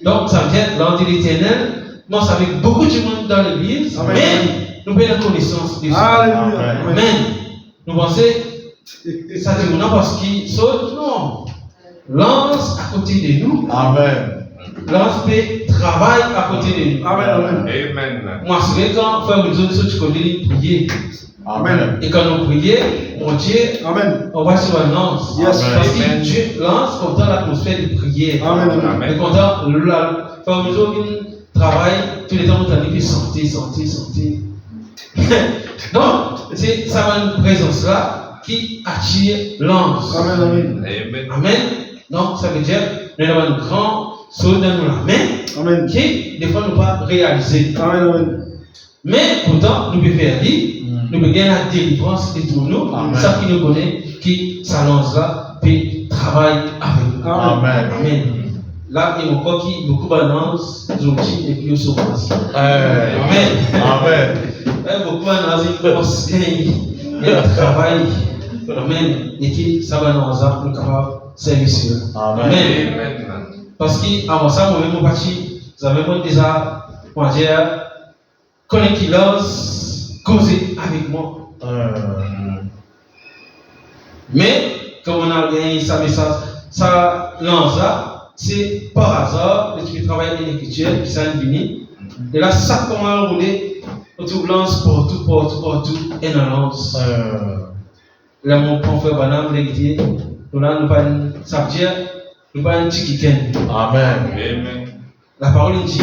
Donc ça veut dire l'ange de l'Éternel. Non, ça avec beaucoup de monde dans l'église. Mais nous avons la connaissance de ça. Amen. nous pensons, ça dit non parce qu'il saute, non. Lance à côté de nous. Amen. Lance peut travailler à côté de nous. Amen. Amen. Amen. Moi, c'est quand frère nous autres, tu connais prier. Amen. Et quand nous prions, mon Dieu, Amen. on va sur un lance. Yes. Parce que Amen. Dieu lance content l'atmosphère de prière. Amen. Amen. Amen. Et content, frère nous autres, travail, tous les temps, nous avons dit santé. Donc, c'est ça va une présence là qui attire l'ange. Amen. Amen. Amen. Amen. Donc, ça veut dire nous avons un grand saut dans la main Amen. qui, des fois, nous pas réaliser. Amen. Amen. Mais pourtant, nous pouvons faire lire, nous pouvons gagner la délivrance de tout nous. Amen. Ça qui nous connaît, qui s'allonge là, puis travaille avec nous. Amen. Amen. Là, il y a encore qui beaucoup d'annonces, outils et puis au Amen. Amen. Beaucoup d'annonces, ils conseillent, ils travaillent. Amen. Et qui, ça va nous être capable de servir sur eux. Amen. Amen. Parce qu'avant ça, moi-même, mon parti, vous avez déjà, moi, dire, connaître qui lance, causer avec moi. Mais, comme on a gagné ça message, ça lance là, c'est par hasard, que tu travailles dans l'écriture, qui s'en venu. Et là, ça comment enrouler, tu lances partout, et on lance. Là, mon frère Banam, l'écriture, nous avons pas une sabdière, nous pas une chiquiken. Amen. Amen. La parole dit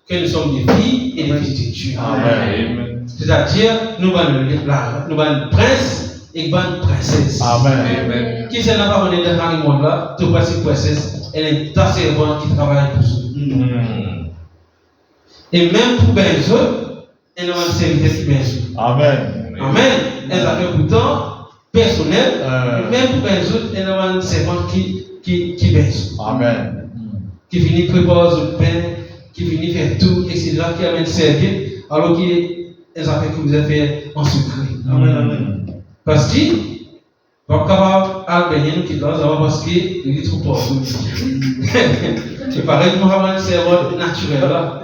que nous sommes des filles et des fils de Dieu. Amen. C'est-à-dire, nous avons un prince et une princesse. Amen. Qui s'est pas donné dans le monde là, tout pas cette princesse, elle est ta servante qui travaille pour nous. Et même pour Benzo, elle a un serviteur qui Benzo. Amen. Amen. Elle a fait pourtant personnel, même pour Benzo, elle a un servante qui Benzo. Amen. Qui finit préparer le pain, qui finit faire tout, etc., qui amène servir, alors qu'elles ont fait que vous avez fait en secret. Amen. Parce que, donc, capable à baigner nous qui dans parce qu'il est trop pauvre. Il paraît que nous avons un cerveau naturel là.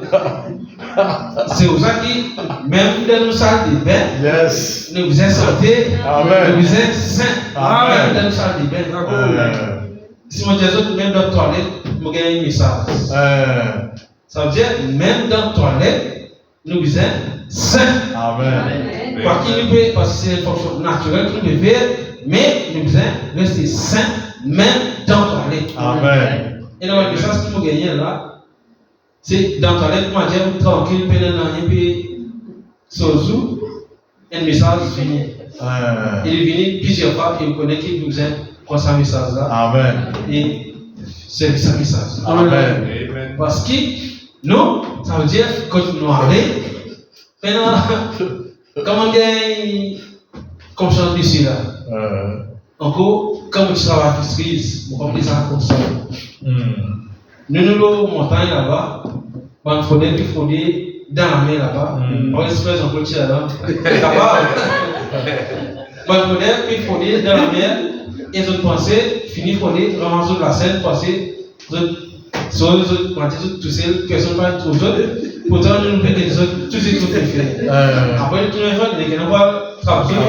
C'est pour ça que, même dans nos salles de bain, Yes. nous vous êtes santé, Amen. nous vous êtes sains. Amen. Même dans nos salles de bain. Si mon Dieu, même dans la toilette, nous gagnons un message. Ça veut dire, même dans la toilette, nous vous êtes sains. Amen. Parce que c'est une fonction naturelle que nous devons faire, mais nous devons rester sains, même dans la toilette. Amen. Et donc, le message que nous gagnons là, c'est dans la toilette, moi, j'ai tranquille, et puis, Sozou, un message fini. Il est venu plusieurs fois, et il connaît qu'il nous aime pour ce message là. Amen. Et c'est ce message. Amen. Parce que nous, ça veut dire que nous allons, maintenant, comment gagner comme chante ici là? Encore, comme tu travailles à Fiscrise, comme les gens comme ça. Nous, nous, montagne là-bas, on faudrait qu'il faut dans la mer là-bas. On espèce en petit là. Capable. On faudrait qu'il faut dans la mer. Et ils ont pensé, fini, il faut ramasser de la scène, passer, sur les autres, tous ces personnes pas trop autres. Pourtant, nous faisons des autres, tous ces trucs fait. Après, tout le monde, il n'y a pas travailler.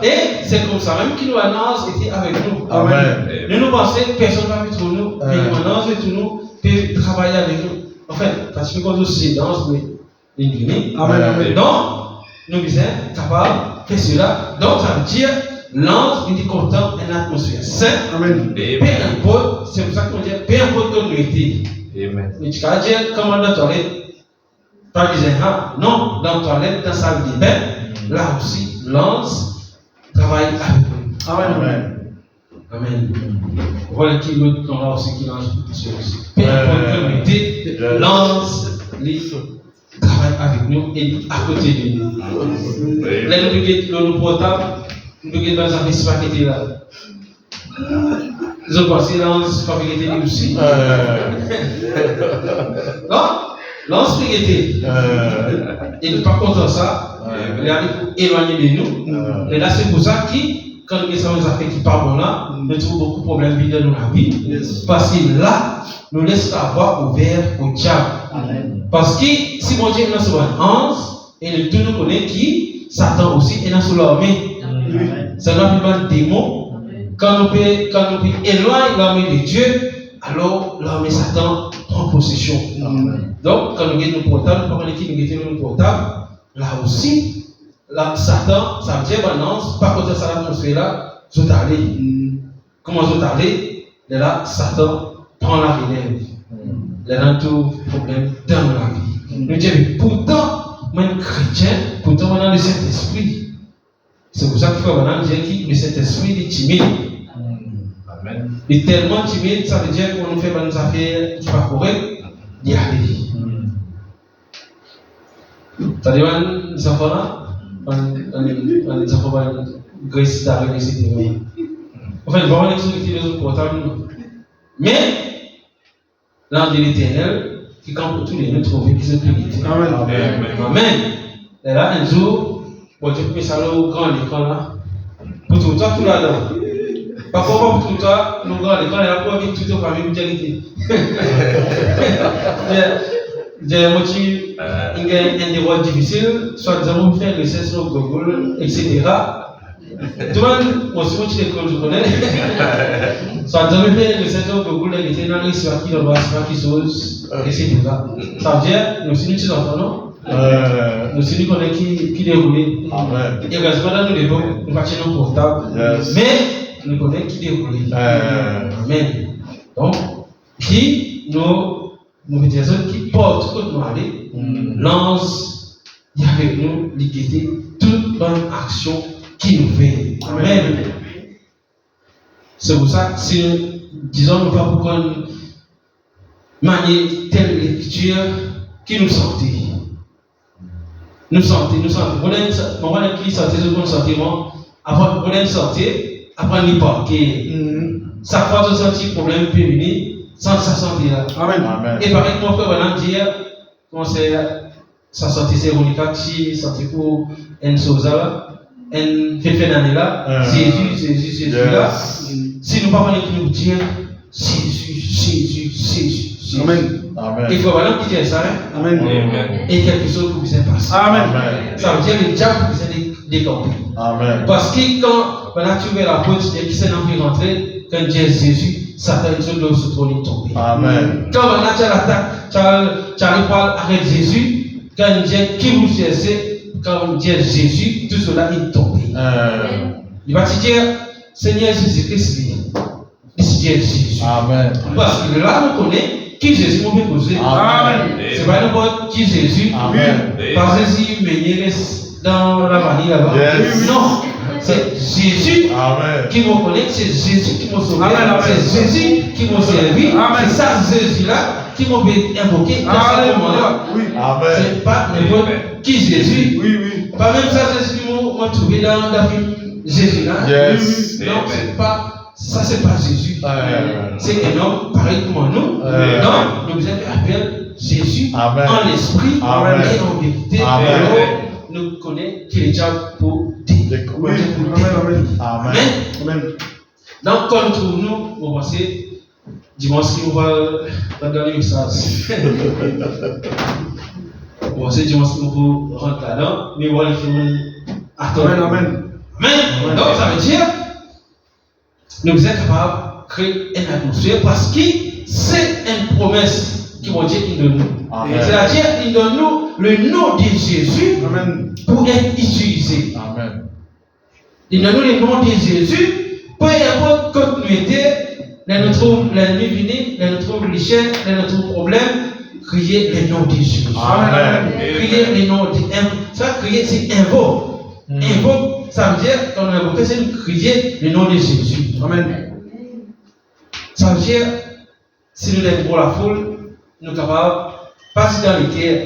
Et c'est comme ça, même qui nous annonce était avec nous. Amen. Nous nous pensons que personne ne va être pour nous, mais nous annonce et nous peut travailler avec nous. En fait, parce que quand nous sommes dans l'individu, donc, nous sommes capables de faire cela. Donc, ça veut dire, l'ange est content d'une atmosphère saine. Amen. Peu importe, c'est pour ça qu'on dit, peu importe que nous étions. Mais tu vas dire, comment dans la toilette, pas disant, ah, non, dans la toilette, dans la salle de bain, là aussi, l'ange travaille avec nous. Amen. Amen. Voilà qui l'autre, on a aussi qui lance sur aussi. Peu importe que nous étions, l'ange travaille avec nous et à côté de nous. Là, nous avons nos portables, nous avons dans un espace qui était là. Ils ont passé dans l'espace qui était aussi. Non, l'anspirité. Et nous pas content de ça. Il est allé pour éloigner de nous. Et là, c'est pour ça que, quand nous avons des affaires qui parlent là, nous trouvons beaucoup de problèmes dans la vie. Parce que là, nous laissons la voie ouverte au diable. Parce que si mon Dieu est dans ce ange, et nous tous nous connaissons qui, Satan aussi est dans son armée. Ça nous appelle un démon. Quand nous éloignons l'armée de Dieu, alors l'armée Satan prend possession. Donc, quand nous avons nos portables, nous avons nos portables, là aussi, là, Satan, ça veut dire balance, par contre, ça l'atmosphère là, vous allez. Comment vous allez? Là, Satan prend la relève. Là, tout problème dans la vie. Nous disons, pourtant, même chrétien, pourtant, on a le Saint-Esprit. C'est pour ça qu'il faut dire que le Saint-Esprit est timide. Amen. Il est tellement timide, ça veut dire qu'on nous fait des affaires qui ne sont pas correctes, d'y aller. Ça veut dire que les enfants là, les enfants Grèce d'arrêt, etc. Enfin, il va y avoir des choses qui sont portables. Mais, l'ange de l'Éternel, qui quand tous les nous trouver qui sont purifiés. Amen. Amen. Et là, un jour, bon, Dieu peut ça au grand écran là. Pour tout le temps, tout là-dedans. Par contre, pour tout le temps, nous grand écran, il y a pas envie de tout au famille mutualité. J'ai motivé un des rôles difficiles, soit nous avons fait le recherche sur Google, etc. Tout le monde, moi aussi, je connais. Soit nous avons fait le recherche sur Google, il était dans l'histoire qui doit se faire qui chose, etc. Ça veut dire, nous sommes petits enfants, non? Nous sommes qui déroulent. Et heureusement, dans nos époques, nous partions nos portables. Mais nous connaissons qui déroulent. Amen. Donc, qui nous personnes qui portent contre nous aller, lance avec nous l'égalité, toute bonne action qui nous fait. Amen. C'est pour ça que si disons nous pas pour une manière telle lecture qui nous sentit. Nous sentons. On va qui sentir ce bon sentiment. Après, on sortir, après on y parquer. Ça fait un petit problème féminin. Sans sa santé là. Amen. Et par exemple, mon frère va dire, comment c'est sa santé, c'est Ronica qui santé pour une chose là, une fait d'année là, Jésus là. Si nous ne parlons pas de nous dire, Jésus. Amen. Il faut vraiment qui dit ça. Amen. Et quelque chose pour vous est passé. Amen. Ça veut dire que le diable vous est décampé. Amen. Parce que quand on a trouvé la porte, qui s'est rentré, quand Dieu Jésus, Satan doit se tomber. Amen. Quand on a l'attaque, tu parles avec Jésus, quand Dieu qui vous cherchez, quand Dieu Jésus, tout cela est tombé. Il va te dire, Seigneur Jésus-Christ, c'est Dieu Jésus. Amen. Parce que là, on connaît qui Jésus m'a posé. Amen. C'est pas n'importe qui Jésus. Amen. Parce que si vous dans la vanille là-bas. Non. C'est Jésus qui me connaît, c'est Jésus qui m'a sauvé, c'est Jésus qui m'a servi, c'est ça Jésus-là qui m'a invoqué dans ce moment-là. C'est pas n'importe qui Jésus, pas même ça Jésus qui m'a trouvé dans la vie Jésus-là. Non, c'est pas, ça c'est pas Jésus. C'est un homme pareil comme nous. Non, nous avons appelé Jésus en l'esprit et en vérité. Nous connaissons qu'il est déjà pour Amen. Donc, quand nous trouvons nous, on va passer dimanche qui va dans le message. On va passer dimanche qui va rentrer là-dedans, mais on va le faire attendre. Amen. Donc, ça veut dire nous sommes capables de créer une atmosphère parce que c'est une promesse qui va dire qu'il donne nous. C'est-à-dire qu'il donne nous le nom de Jésus pour être utilisé. Amen. Il donne nous le nom de Jésus, peu importe quand nous étions, nous trouvons l'ennemi venu, nous trouvons les chaînes, nous trouvons problème, crier le nom de Jésus. Amen. Crier le nom de ça, crier, c'est invoque. Invoque, ça veut dire, quand on invoque, c'est crier le nom de Jésus. Amen. Ça veut dire, si nous sommes pour la foule, nous sommes capables de passer dans le cœur.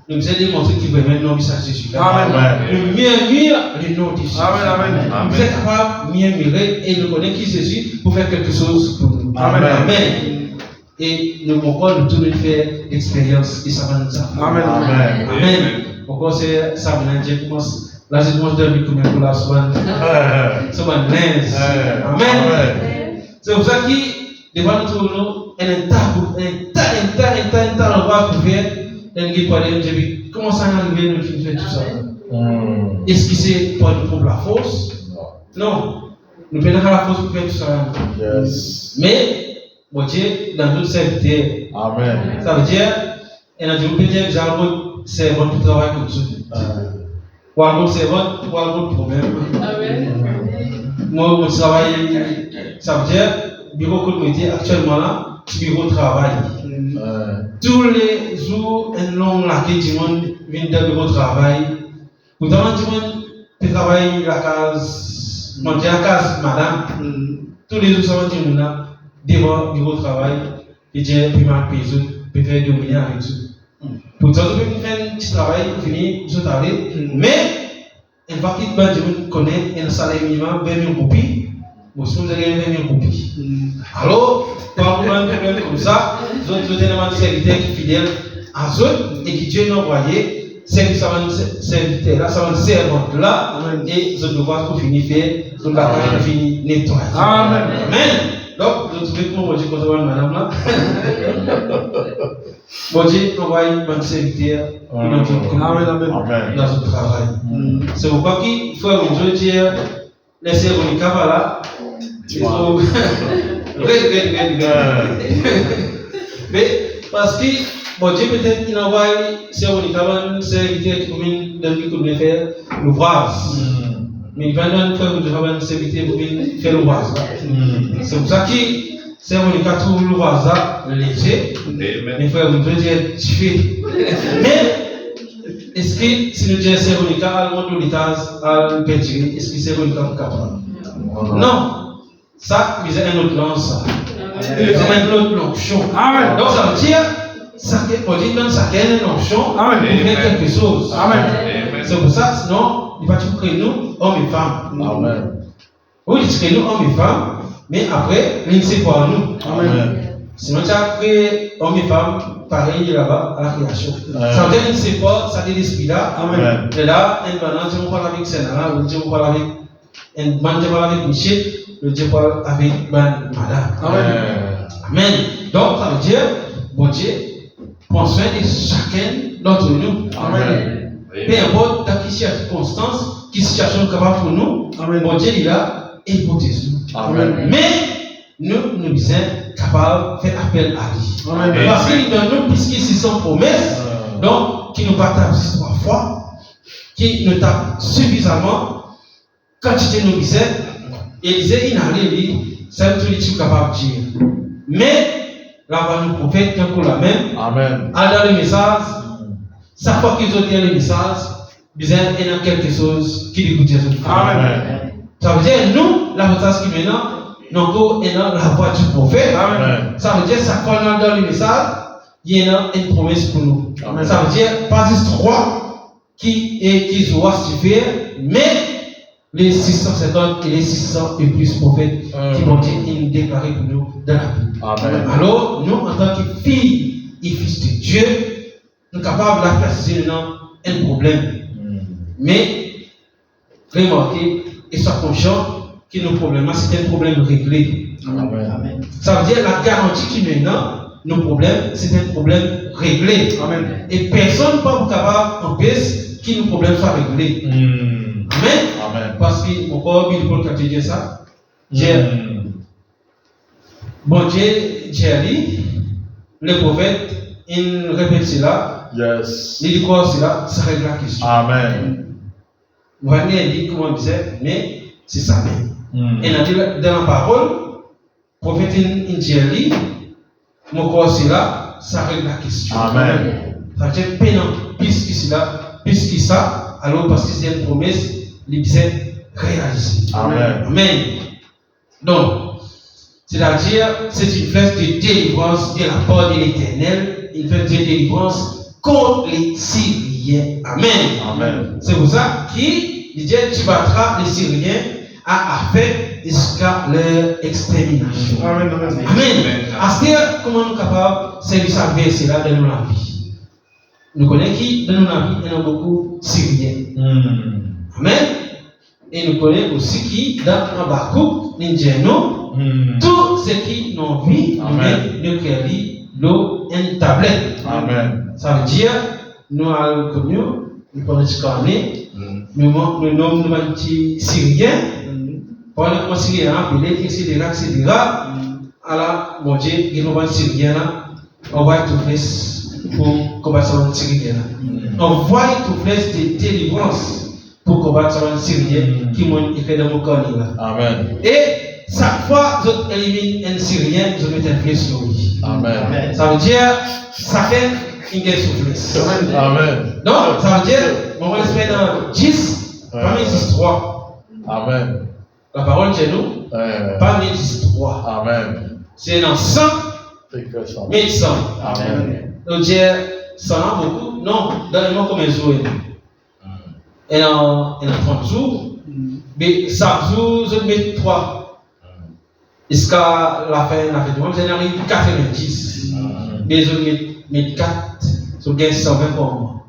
Nous allons démontrer qu'il veut mettre le nom de Jésus. Amen. Nous murmure le nom de Jésus. Amen. Nous sommes capables de murmurer et nous connaissons qui Jésus pour faire quelque chose pour nous. Amen. Et nous pouvons nous tourner faire l'expérience et ça va nous apprendre. Amen. Pourquoi c'est ça va nous dire commence. Là, je demande de lui pour la semaine. Amen. C'est pour ça que devant nous trouvons un tas endroit pour faire. Comment ça arrive, nous faire tout ça? Est-ce que c'est pour nous la force? Non. Nous prenons la force pour faire tout ça. Yes. Mais, bon Dieu, dans notre serviteur. Amen. Ça veut dire, et on peut dire que j'ai un servant pour travailler comme ça. Ou un servant pour un problème. Moi, je travaille, ça veut dire, bureau que nous mettons actuellement là, bureau de travail. Tous les jours, un long laquais du monde vient de bureau de travail. Pourtant, du monde peut travailler la case, manger la case, madame. Tous les jours, ça va dire, là, devant bureau de travail, et j'ai pris ma prise, peut faire dominer avec tout. Pourtant, je peux faire un petit travail, finir, je t'arrête, mais, une fois qu'il va dire, connaît un salaire minimum, 20 000 roupies, vous avez 20 000 roupies. Alors, quand vous avez un problème comme ça, vous avez un serviteur qui est fidèle à eux et qui Dieu nous a envoyé, serviteur là, ça va servante là, et vous devoir pour finir faire, pour la carrière finir nettoyer. Amen. Amen. Donc, vous trouvez que moi, je dis que madame là. Bon Dieu, envoie un serviteur dans notre travail. C'est pourquoi il faut vous dire, laissez vos cabas là. Il faut. Mais parce que, bon Dieu, peut-être qu'il envoie un serviteur qui commune dans le commune faire l'ouvrage. Mais il va nous faire un serviteur pour faire l'ouvrage. C'est pour ça que c'est un l'ouvrage léger. Mais il faut vous dire, tu fais. Mais, est-ce que si nous disons c'est un cas, le monde de l'État a perdu, est-ce que c'est un cas capable? Non. Ça, c'est un autre lance. C'est un autre option. Donc ça veut dire, ça peut dire même ça qu'il y a une option pour faire quelque chose. C'est pour ça, sinon, il va tout créer nous, hommes et femmes. Amen. Oui, il crée nous, hommes et femmes, mais après, il ne sait pas nous. Sinon, tu as créé hommes et femmes, pareil là-bas, à la création. Ça veut dire qu'il ne sait pas, ça dit l'esprit là. Et là, un pendant, tu me parles avec Sénat, ou tu me parles avec un man, tu parles avec Michel. Le Dieu parle avec madame. Amen. Donc, ça veut dire, bon Dieu, prends soin de chacun d'entre nous. Amen. Peu importe dans quelle circonstance, quelle situation capable pour nous, bon Dieu est là et protège-nous. Mais nous sommes capables de faire appel à lui. Parce qu'il donne nous, puisqu'il c'est son promesse, donc, qui nous partage 3 fois, qui nous tape suffisamment, quantité nous disait. Élisée, il n'a rien dit, c'est tout ce qu'il est capable de dire. Mais, la voix du prophète, quand on la même, dans le message, chaque fois qu'ils ont dit le message, il y a quelque chose qui dégoûte les autres. Ça veut dire, nous, la message qui maintenant, nous avons la voix du prophète. Ça veut dire, chaque fois qu'on dans le message, il y a une promesse pour nous. Ça veut dire, pas juste 3 qui doivent suffire, mais les 650 et les 600 et plus prophètes qui vont être déclarés pour nous dans la Bible. Alors, nous, en tant que filles et fils de Dieu, nous sommes capables de placer un problème. Mais, remarquez, et soyez conscients que nos problèmes, c'est un problème réglé. Ça veut dire la garantie qui nous donne, nos problèmes, c'est un problème réglé. Et personne ne peut être capable d'empêcher que nos problèmes soient réglés. Amen. Parce que mon corps, il faut que tu dises ça. Bon Dieu, dit, le prophète, il répète cela. Il dit quoi cela? Ça règle la question. Vous voyez, il dit comment il disait, mais c'est ça même. Et dans la parole, le prophète, il dit, mon corps cela, ça règle la question. Ça veut dire, pénant, puisque ça, alors parce que c'est une promesse, il disait réalisé. Amen. Donc, c'est-à-dire, c'est une flèche de délivrance de la part de l'Éternel, une flèche de délivrance contre les Syriens. Amen. C'est pour ça qu'il dit, tu battras les Syriens à affaire jusqu'à leur extermination. Amen. Est-ce que, comment nous sommes capables de servir ça verset là dans la vie? Nous connaissons qui dans la vie, il y en a beaucoup Syriens. Amen. Et nous connaissons aussi qui, dans Habakkuk, nous disons, tout ce qui nous vit, nous créons l'eau, une tablette. Ça veut dire, nous avons connu, nous connaissons nous nommons un petit Syrien, pendant que Syrien a appelé, etc. Alors, mon Dieu, il nous va Syrien là, on va tout faire pour combattre un Syrien là. On va tout faire de délivrance pour combattre un Syrien qui m'a écrit dans mon corps là. Amen. Et chaque fois que vous éliminez un Syrien, vous mettez un flèche sur lui. Amen. Ça veut dire, ça fait une guerre soufflée. Amen. Donc, ça veut dire, on va se mettre dans 10, parmi 10, 3. Amen. La parole de nous, parmi 10, 3. Amen. C'est dans 100, 1100. Amen. Donc, dire, ça en a beaucoup. Non, donnez-moi combien de jours. Et dans 30 jours, mais chaque jour, je mets 3. Jusqu'à la fin du mois, j'en arrive 90. Mais je mets 4, je gagne 120 par mois.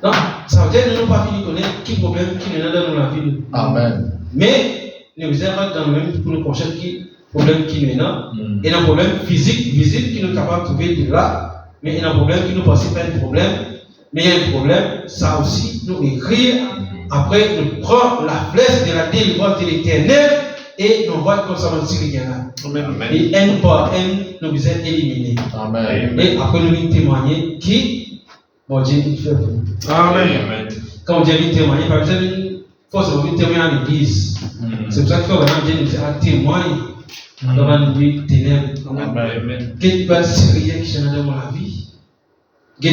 Donc, ça veut dire que nous n'avons pas fini de connaître quel problème qui nous a dans la vie. Amen. Mais, nous avons dans le même pour nous connaître quel problème qui nous a. Et un problème physique, visible, qui nous est capable de trouver de là. Mais il y a un problème qui nous pense pas un problème. Mais il y a un problème, ça aussi, nous écrire. Après, nous prenons la flèche de la délivrance de l'éternel. Et nous voyons comme ça dans le Syrien. Et un par un, nous sommes éliminés. Amen. Et après, nous allons témoigner qui, bon Dieu, il fait pour nous. Amen. Quand Dieu vient témoigner, par exemple, il faut se témoigner à l'église. C'est pour ça qu'il faut vraiment Dieu nous dire témoigner dans la nuit ténèbres. Amen. Qu'est-ce que Syrien qui change dans la vie? Si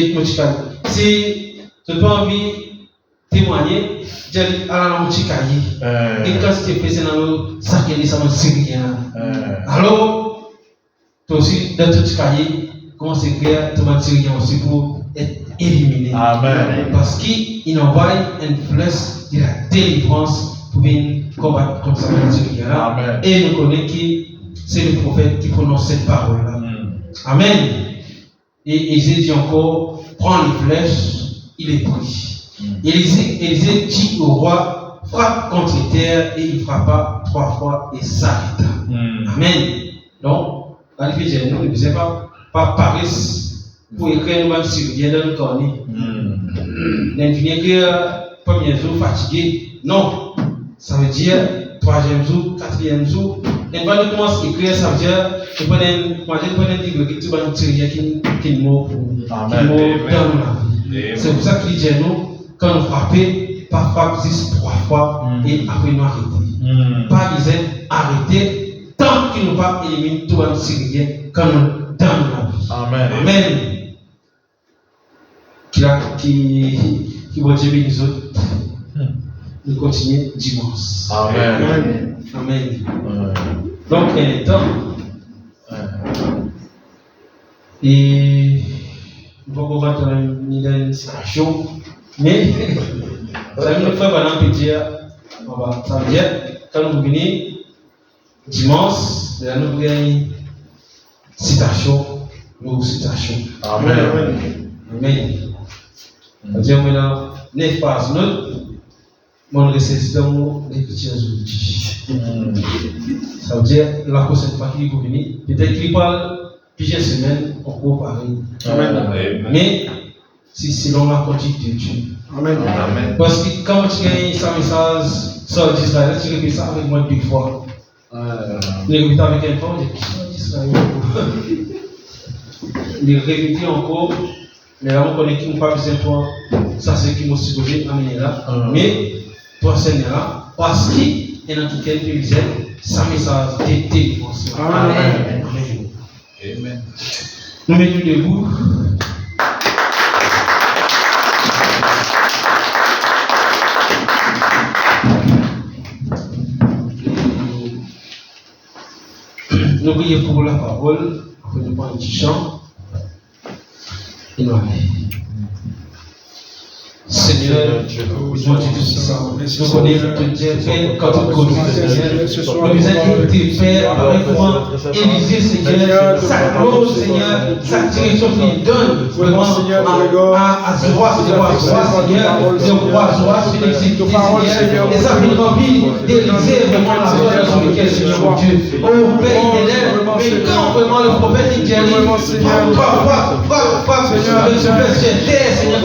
tu n'as pas envie de témoigner, j'ai à la moutikaï. Et quand tu fais dans le sac et les amants syriens. Alors, toi aussi, dans tout cahier, comment c'est clair, tout le monde syrien aussi pour être éliminé. Amen. Parce qu'il envoie une flèche de la délivrance pour venir combattre contre les syriens. Et nous connaissons que c'est le prophète qui prononce cette parole-là. Amen. Et Élisée dit encore, prends les flèches, il est pris. Élisée dit au roi, frappe contre les terres, et il frappa 3 fois et s'arrêta. Amen. Donc, dans les filles, nous ne disons pas Paris pour écrire une Syrien dans le cornet. Nous ne disons que premier jour fatigué. Non, ça veut dire 3e jour, 4e jour. Et quand nous commençons à écrire, ça veut dire que nous prenons un livre qui est un Syrien qui est mort dans la vie. C'est pour ça qu'il dit nous, quand nous frappons, pas frappe 3 fois et après nous arrêter. Pas disait arrêter tant qu'il nous pas éliminer tout le Syrien quand nous dans la vie. Amen. Amen. Qui va dire les autres. Nous continuons dimanche. Amen. Amen. Donc, il y a un temps. Et nous va rentrer dans une situation. Mais, ça veut dire, on peut dire, ça veut dire, quand nous venons dimanche, nous avons une citation, une citation. Amen. Amen. C'est-à-dire, maintenant, 9 pages, mon récit dans l'écriture aujourd'hui. Ça veut dire, la prochaine fois qu'il est venu, peut-être qu'il parle plusieurs semaines, encore pareil. Amen. Mais, c'est selon la conduite de Dieu. Amen. Amen. Parce que quand tu gagnes sa message sur d'Israël, tu répètes ça avec moi 2 fois. Tu répètes avec un fois, tu dis d'Israël. Il répète encore, mais là, on connaît qu'il n'y a pas besoin de toi. Ça, c'est qui m'a supposé amener là. Mais, toi, Seigneur, là, parce qu'il y a tout quelqu'un qui disait, sa message de délivrance. Amen. Amen. Nous mettons debout. Nous prions pour la parole, après nous prendre un petit chant, et nous allons. Seigneur, mon Dieu Tout-Puissant, nous connaissons que Dieu fait quand tu connais, Seigneur. Nous nous avons été Père, avec moi, Élisée, Seigneur, sa cause, Seigneur, sa direction qu'il donne, vraiment, à Zoa, Seigneur, Zoa, sur l'exécutif, Seigneur, et ça fait remplir d'Élisée, vraiment, la voie sur laquelle, Seigneur, mon Dieu. Au Père éternel, mais quand vraiment le prophète dit, frappe, Seigneur, Seigneur,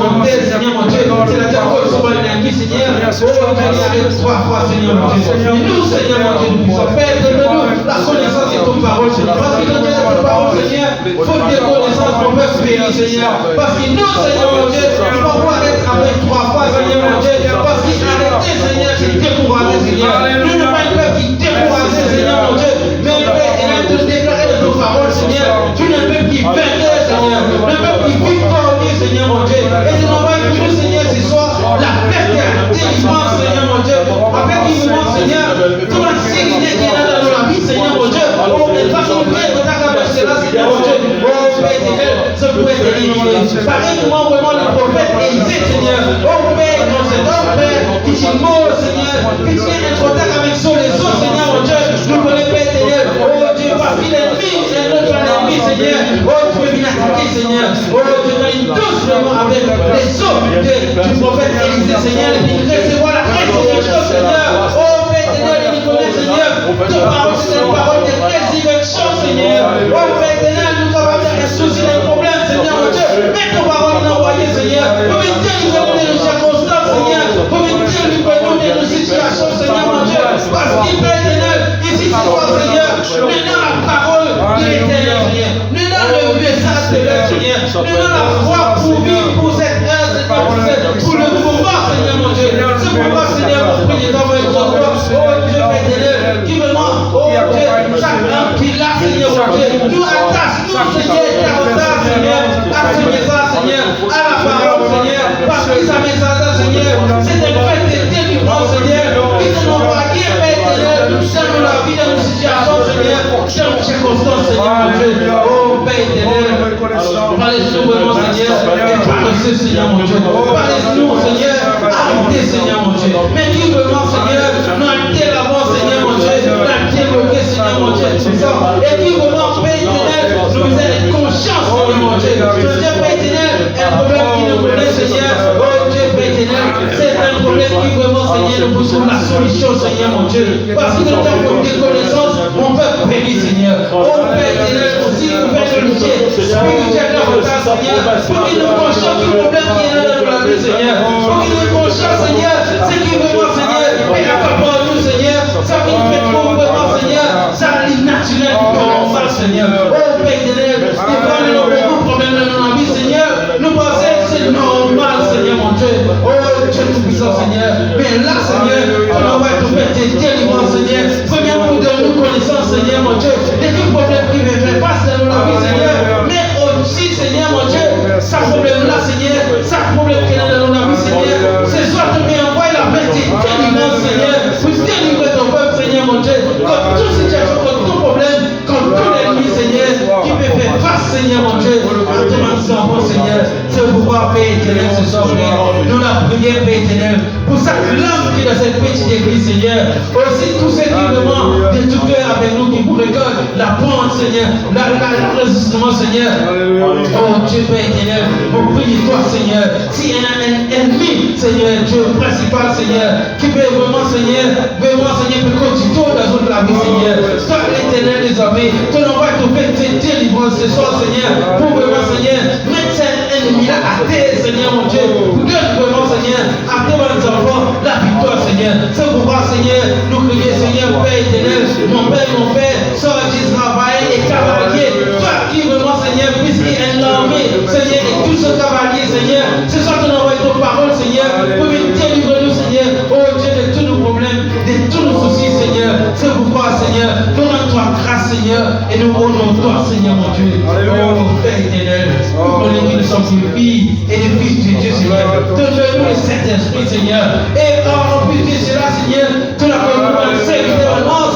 mon Dieu. c'est la diacole sur l'ennemi, Seigneur. Oh, mais il y avait 3 fois, Seigneur mon Dieu. Et nous, Seigneur mon Dieu, nous puissons faire de nous la connaissance de ton parole, Seigneur. Parce que dans ta parole, Seigneur, faute de connaissance, mon peuple périt, Seigneur. Parce que nous, Seigneur mon Dieu, nous pouvons être avec 3 fois, Seigneur mon Dieu. Parce qu'il arrêtait, Seigneur, c'est découragé, Seigneur. Nous ne pas un peuple qui découragé, Seigneur mon Dieu. Mais le Père éternel te déclarer de ton parole, Seigneur. Tu n'es un peuple qui vainqueur, Seigneur. Le peuple qui victorieux, Seigneur mon Dieu. Et je n'en vois plus, Seigneur, ce soir, la paix et la délivrance, Seigneur mon Dieu. Après qu'il nous montre, Seigneur, tout la sécurité qui est là dans la vie, Seigneur mon Dieu. Oh, mais pas nous faire de ta caméra, là, Seigneur mon Dieu. Oh, Père éternel, ce pouvait être éliminé. Pareillement, vraiment, le prophète Élisée, Seigneur. Oh, Père, dans cet homme, Père, qui dit mot, Seigneur, qui tient un contact avec les autres, Seigneur mon Dieu. Nous connaissons, Père éternel. Oh, Dieu, parce qu'il est l'ennemi, c'est notre ennemi, Seigneur. Oh, tu peux venir attaquer, Seigneur. Oh, tu as une douce vraiment avec les hommes du prophète Élisée, Seigneur. Et puis recevoir la résurrection, Seigneur. Oh, Père éternel, il connaît, Seigneur. Ta parole, c'est une parole de résurrection, Seigneur. Oh, Père éternel, nous avons un souci, un problème, Seigneur mon Dieu. Mais ta parole est envoyée, Seigneur. Pour me dire, nous allons donner nos circonstances, Seigneur. Pour me dire, nous allons donner nos situations, Seigneur mon Dieu. Parce qu'il Père éternel, ici, c'est toi, Seigneur. Nous dans la parole de l'éternel, Seigneur. Nous dans le message de l'heure, Seigneur. Nous dans la foi pour vivre pour cette heure, Seigneur, pour le pouvoir, Seigneur mon Dieu. Ce pouvoir, Seigneur, pour prier dans votre droit. Oh Dieu, Père éternel, qui me manque, oh Dieu, chaque homme qui l'a, Seigneur mon Dieu. Nous attache, nous, Seigneur, davantage, Seigneur, à ce message, Seigneur, à la parole, Seigneur, parce que sa message, Seigneur, c'est un fait de délivrance, Seigneur, qui ne nous voit qui est, Père éternel, dans la vie, dans nos situations, Seigneur, dans nos circonstances, Seigneur mon Dieu. Oh Père éternel, parlez-nous vraiment, Seigneur, et parlez-nous, Seigneur mon Dieu. Parlez-nous, Seigneur, arrêtez, Seigneur mon Dieu. Mais qui vraiment, Seigneur, nous arrêtez l'avant, Seigneur mon Dieu, arrêtez bloqué, Seigneur mon Dieu, tout ça. Et qui vraiment, Père éternel, nous avez conscience, Seigneur mon Dieu. Dieu, Père éternel, un problème qui nous connaît, Seigneur. Oh Dieu, Père éternel, c'est un problème qui vraiment, Seigneur, nous pousse la solution, Seigneur mon Dieu. Parce que nous avons des connaissances, mon peuple périt, Seigneur. Oh Père éternel, aussi, nous faisons le pied spirituel dans votre âme, Seigneur. Pour qu'il nous conscience du problème qui est là dans la vie, Seigneur. Pour qu'il nous conscience, Seigneur, c'est qui vraiment, Seigneur, et accapare nous, Seigneur. Ça qui nous fait trop vraiment, Seigneur. Ça lit naturel du corps mal, Seigneur. Oh Père éternel, et quand nous avons beaucoup de problèmes dans la vie, Seigneur, nous pensons que c'est normal, Seigneur mon Dieu. Oh Dieu tout-puissant, Seigneur. Mais là, Seigneur, on va tout faire tes délivrances, Seigneur. Premièrement, de nous connaissance, Seigneur mon Dieu. Et tout problème qui me fait face dans la vie, Seigneur. Mais aussi, Seigneur mon Dieu, ça problème-là, Seigneur, ça problème qui est dans la vie, Seigneur. C'est soit tu m'envoies la paix, tes délivrances, Seigneur. Pour délivrer ton peuple, Seigneur mon Dieu. Comme toute situation, comme tout problème, comme tout ennemi, Seigneur, qui me fait face, Seigneur mon Dieu. À ton enfant, Seigneur, ce pouvoir, Père éternel, ce soir, nous la prière, Père éternel, pour chaque langue qui est dans cette petite église, Seigneur. Aussi, tous ceux qui demandent de tout cœur avec nous, qui vous récoltent la pente, Seigneur, l'enregistrement, Seigneur. Oh Dieu, Père éternel, pour prier toi, Seigneur. S'il y a un ennemi, Seigneur, Dieu principal, Seigneur, qui veut vraiment, Seigneur, peut continuer dans toute la vie, Seigneur. Toi, l'éternel des armées, tu n'envoies tout fait tes délivrances ce soir, Seigneur, pour vraiment, Seigneur, mettre cet ennemi-là à terre, Seigneur, mon Dieu, pour que vraiment, Seigneur, à tes enfants, la victoire, Seigneur. C'est pourquoi, Seigneur, nous crions, Seigneur, Père éternel, mon Père, sort d'Israël et cavalier, toi qui vraiment, Seigneur, puisqu'il est l'armée, Seigneur, et tout ce cavalier, Seigneur, ce soir, tu n'envoies ton parole, Seigneur, pour venir délivrer nous, Seigneur, oh Dieu, de tous nos problèmes, de tous nos soucis, Seigneur. C'est pourquoi, Seigneur, nous rendons grâce, Seigneur, et nous honorons toi, Seigneur, mon Dieu. Oh, Père éternel, nous connaissons que nous sommes des filles et des fils de Dieu, Seigneur. Donne-nous le Saint-Esprit, Seigneur. Et en plus de cela, Seigneur, tu l'as connu dans le Seigneur,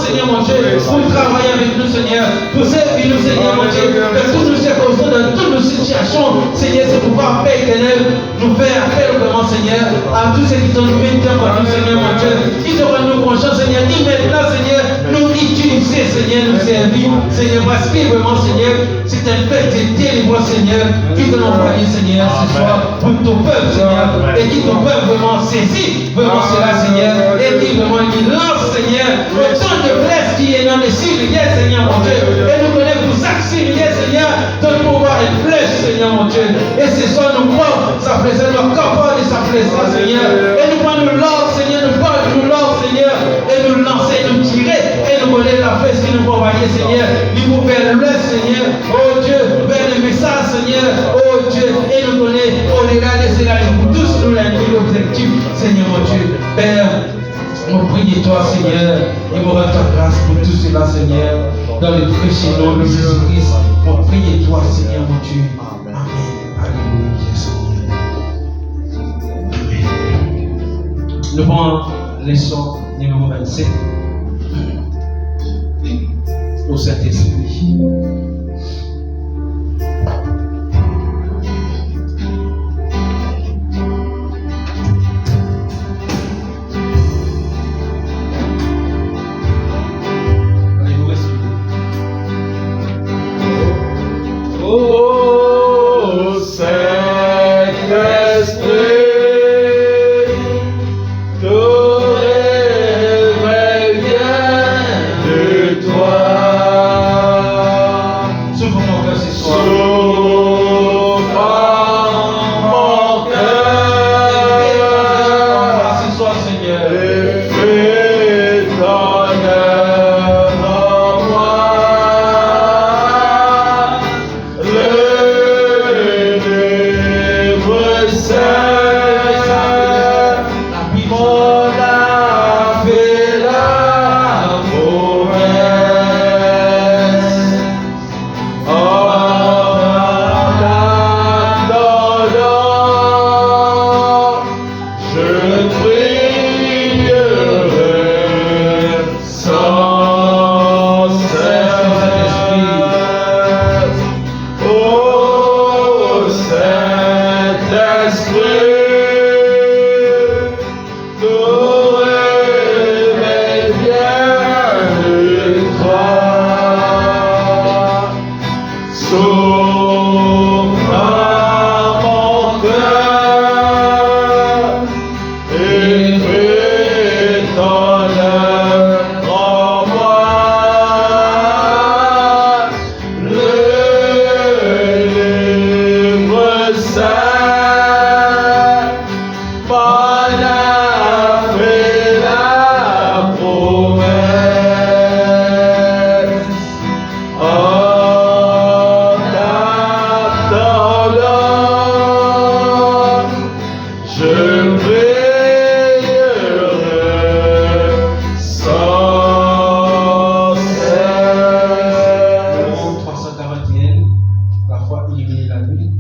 Seigneur, mon Dieu, pour travailler avec nous, Seigneur, pour servir nous, Seigneur, mon Dieu, dans toutes nos circonstances, dans toutes nos situations, Seigneur, c'est pouvoir, Père éternel, nous faire appel vraiment, Seigneur, à tous ceux qui t'ont mis dans nous, Seigneur, mon Dieu, qui te rendent nous conscients, Seigneur, et maintenant, Seigneur, nous utiliser, Seigneur, nous servir, Seigneur, parce que vraiment, Seigneur, c'est un fait de délivrance, Seigneur, qui te l'ont envoyé, Seigneur, ce soir, pour ton peuple, Seigneur, et qui ton peuple vraiment saisit, vraiment cela, Seigneur, et qui vraiment il lance, Seigneur, autant de blesse qui est dans les cieux, Seigneur, mon Dieu, et nous connaissons s'accélérer, Seigneur, ton pouvoir et flèche, Seigneur, mon Dieu. Et c'est ça, nous croyons, ça faisait notre capable et ça faisait ça, Seigneur. Et nous prenons nous l'or, Seigneur, nous prenons nous l'or, Seigneur, et nous lancer, nous tirer, et nous voler la fesse qui nous envoyer, Seigneur. Nous vous vers l'ouest, Seigneur, oh Dieu, vers le message, Seigneur, oh Dieu, et nous donner au-delà de cela, pour tous nous l'objectif, Seigneur, mon Dieu. Père, on prie de toi, Seigneur, et on rend ta grâce pour tout cela, Seigneur, dans le précieux nom de Jésus-Christ. On prie de toi, Seigneur, mon Dieu. Amen. Alléluia, Seigneur. Nous prenons leçon numéro 27 au Saint-Esprit. Oh, Saint-Esprit, tout réveille vient de toi. S'ouvre mon cœur ce soir. S'ouvre mon cœur, Ce soir, Seigneur. et fais ton œuvre en moi. Le livre saint, mon âme fait la promesse. En attendant, je prierai sans cesse. Oh Saint-Esprit, tout réveille vient de toi. Sauve mon cœur et fais ton œuvre en moi. Le livre saint, mon âme fait la promesse. En attendant, je prierai sans cesse. Au 341, la foi illumine la nuit.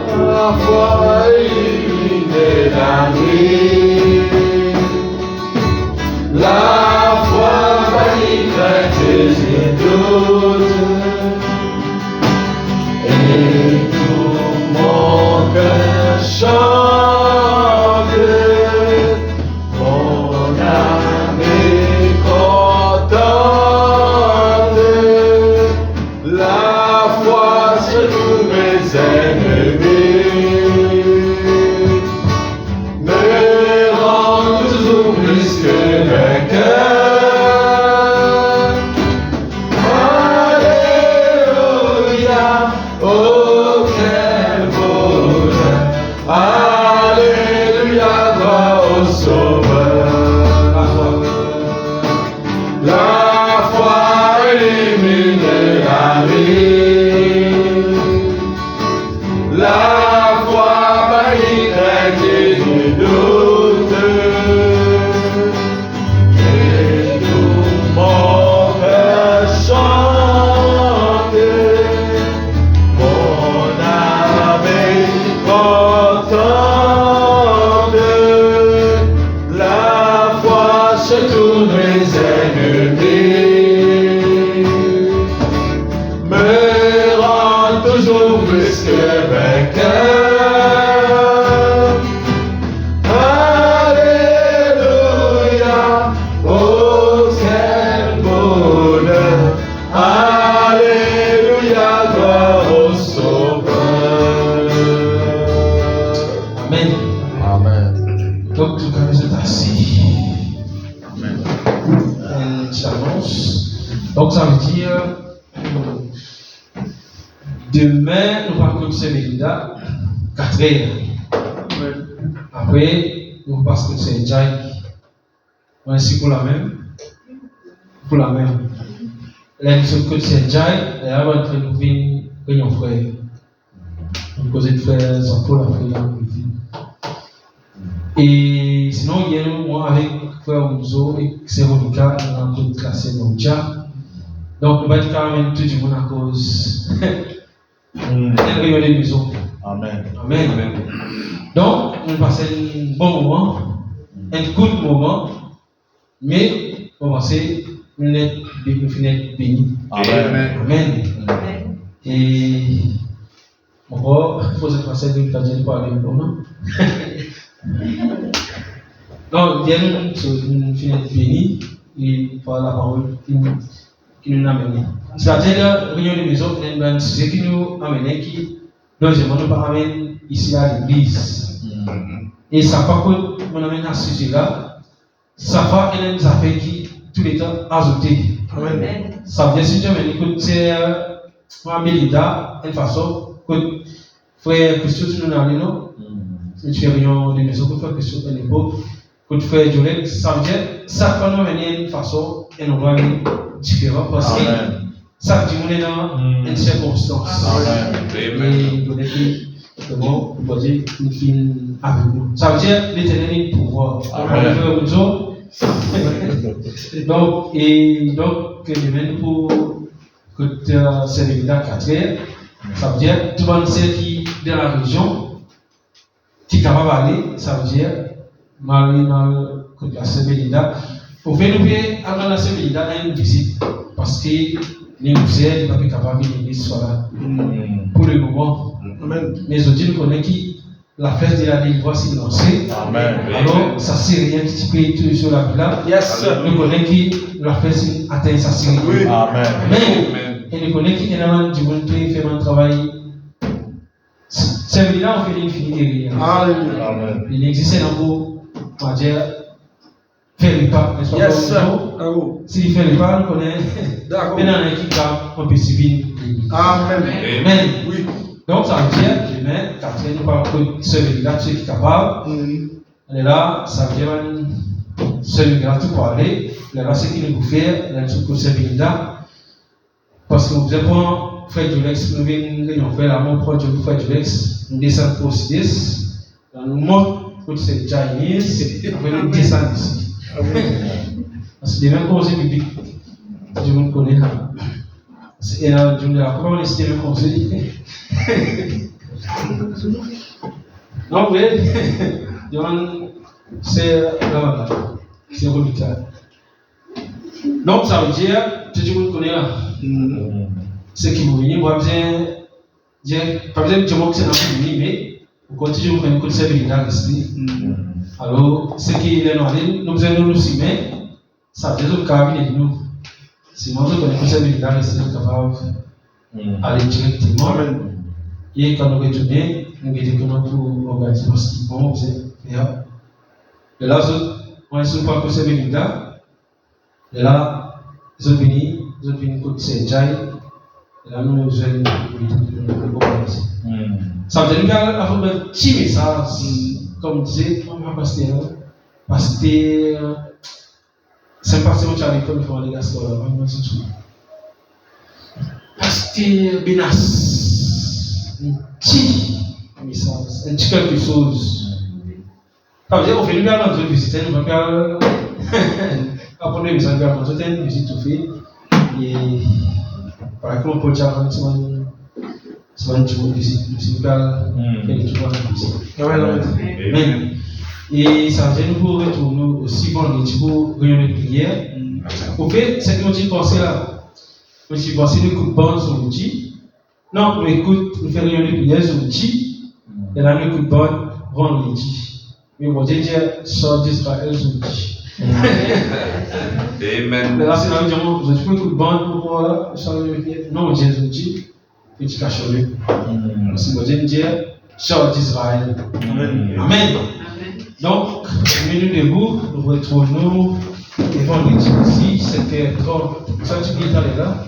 La foi illumine la nuit. La foi bannit crainte et doute. Et tout mon cœur chante. Mon âme est contente. La foi sur tous mes ennemis me rend toujours plus que vainqueur. Alléluia, oh quel bonheur. Alléluia, gloire au Sauveur. La foi illumine la vie. La foi bannit crainte et doute. Et tout mon cœur chante. Mon âme est contente. La foi sur tous mes ennemis me rend toujours plus que vainqueur. Alléluia, oh quel bonheur. Alléluia, gloire au Sauveur. Amen. Donc, tout cas, vous êtes assis. Amen. J'annonce. Donc, ça veut dire, demain, nous partons de Saint-Mélinda, 4 heures. Après, nous passons de Saint-Jai. Ainsi pour la même. Pour la même. Là, nous sommes de Saint-Jai, et avant de nous venir, réunion frère. Nous causons de frère Jean-Paul après la et sinon, il y a moi avec frère Ouzo et Séronica, nous avons tout classé dans le chat. Donc, nous allons quand même tout le monde à cause d'une réunion de maison. Amen. Amen. Donc, nous passons un bon moment, un good moment, mais on va essayer nous finir bénis. Amen. Amen. Et bon, il faut se passer d'une cadence pour aller au moment. Donc, bien nous finir bénis et par la parole qui nous amène. C'est-à-dire la réunion de maison, c'est ce qui nous amène, qui deuxièmement nous amène ici à l'église. Et ça va que nous amène à ce sujet-là, ça va qu'elle nous a fait qui tous les temps ajouté. Amen. Ça veut dire si tu amènes écoute, c'est Mélinda, une façon que frère Christophe nous a amené, non? Tu fais réunion de maison pour faire Christophe à l'époque. Quand tu fais Jolene, ça veut dire ça va nous amener une façon et nous va aller différente parce que ça veut dire qu'on est dans une circonstance. Et nous bon, on va dire une fille avec nous. Ça veut dire l'éternel est le pouvoir. Donc, que je viens pour que c'est l'évident 4 heures. Ça veut dire tout le monde sait qui est dans la région qui est capable d'aller, ça veut dire Marie dans la Saint-Mélinda. Au fait, nous pouvons la Saint-Mélinda une visite parce que les musées ne sont pas capables de venir soit là. Pour le moment, mais aujourd'hui, nous connaissons qui la fête de la délivrance est lancée. Alors, ça ne sert rien qui peut être sur la villa. Nous connaissons qui la fête atteint sa série. Et nous connaissons qui énormément du monde qui fait un travail. Celui-là, on fait l'infinité. Il existe un mot, on va dire, faire le pas, n'est-ce pas? S'il fait le pas, on connaît. Maintenant, on peut subir. Amen. Donc, ça veut dire, demain, Catherine nous parle de celui-là, ceux qui est capable. On est là, ça veut dire, celui-là, tout pour aller. Là, ce qu'il nous fait, là, tout pour celui-là. Parce que vous avez fait du lex, nous venons faire la mort proche de faire du lex, nous descendons pour Sidis, nous montrons pour ces Chinese, après nous descendons ici. Parce que les mêmes conseils publics, je vous connais. Et là, je me dis, comment on est les mêmes conseils? Non, oui, c'est là, c'est redoutable. Donc, ça veut dire, tout le monde connaît là. Ce qui vous venez, moi, par exemple, je vois que c'est dans le venir, mais vous continuez à faire une concept de l'identité. Alors, ce qui est dans l'île, nous faisons nous aussi, mais ça veut dire que cabinet de nous. Si moi, je connais le concept de l'identité, nous capable d'aller directement. Et quand nous retournons, nous retournons pour organiser ce qui bon, vous savez. Et là, on est sur le concept de l'identité. Et là, ils ont venu côté Saint-Jai. Et là, nous jeunes, ça veut dire qu'il y a un petit message, comme disait mon pasteur. Pasteur, c'est pas seulement à l'école, il faut aller à l'école. Pasteur Binas, un petit message, un petit quelque chose. Ça veut dire qu'on fait une bien dans une visite, on va faire. Après, nous allons faire une visite tout fait. Et par exemple, pour dire que c'est un petit peu de visite, nous allons faire des tours de visite. Amen. Et ça veut dire que nous pouvons retourner aussi bon, les pour réunion de prière. Au fait, c'est que nous pensons là. Nous pensons que nous écoutons sur l'outil. Non, nous écoutons, nous faisons réunion de prière sur l'outil. Et là, nous écoutons vendredi. Mais on va dire, sort d'Israël sur l'outil. Amen. Là, c'est là où je dis, vous bande pour voir non, Jésus dit, petit cachot. Parce que Dieu dit, sort d'Israël. Amen. Donc, venez debout, nous retrouvons devant l'église ici, c'était ça tu es allé là.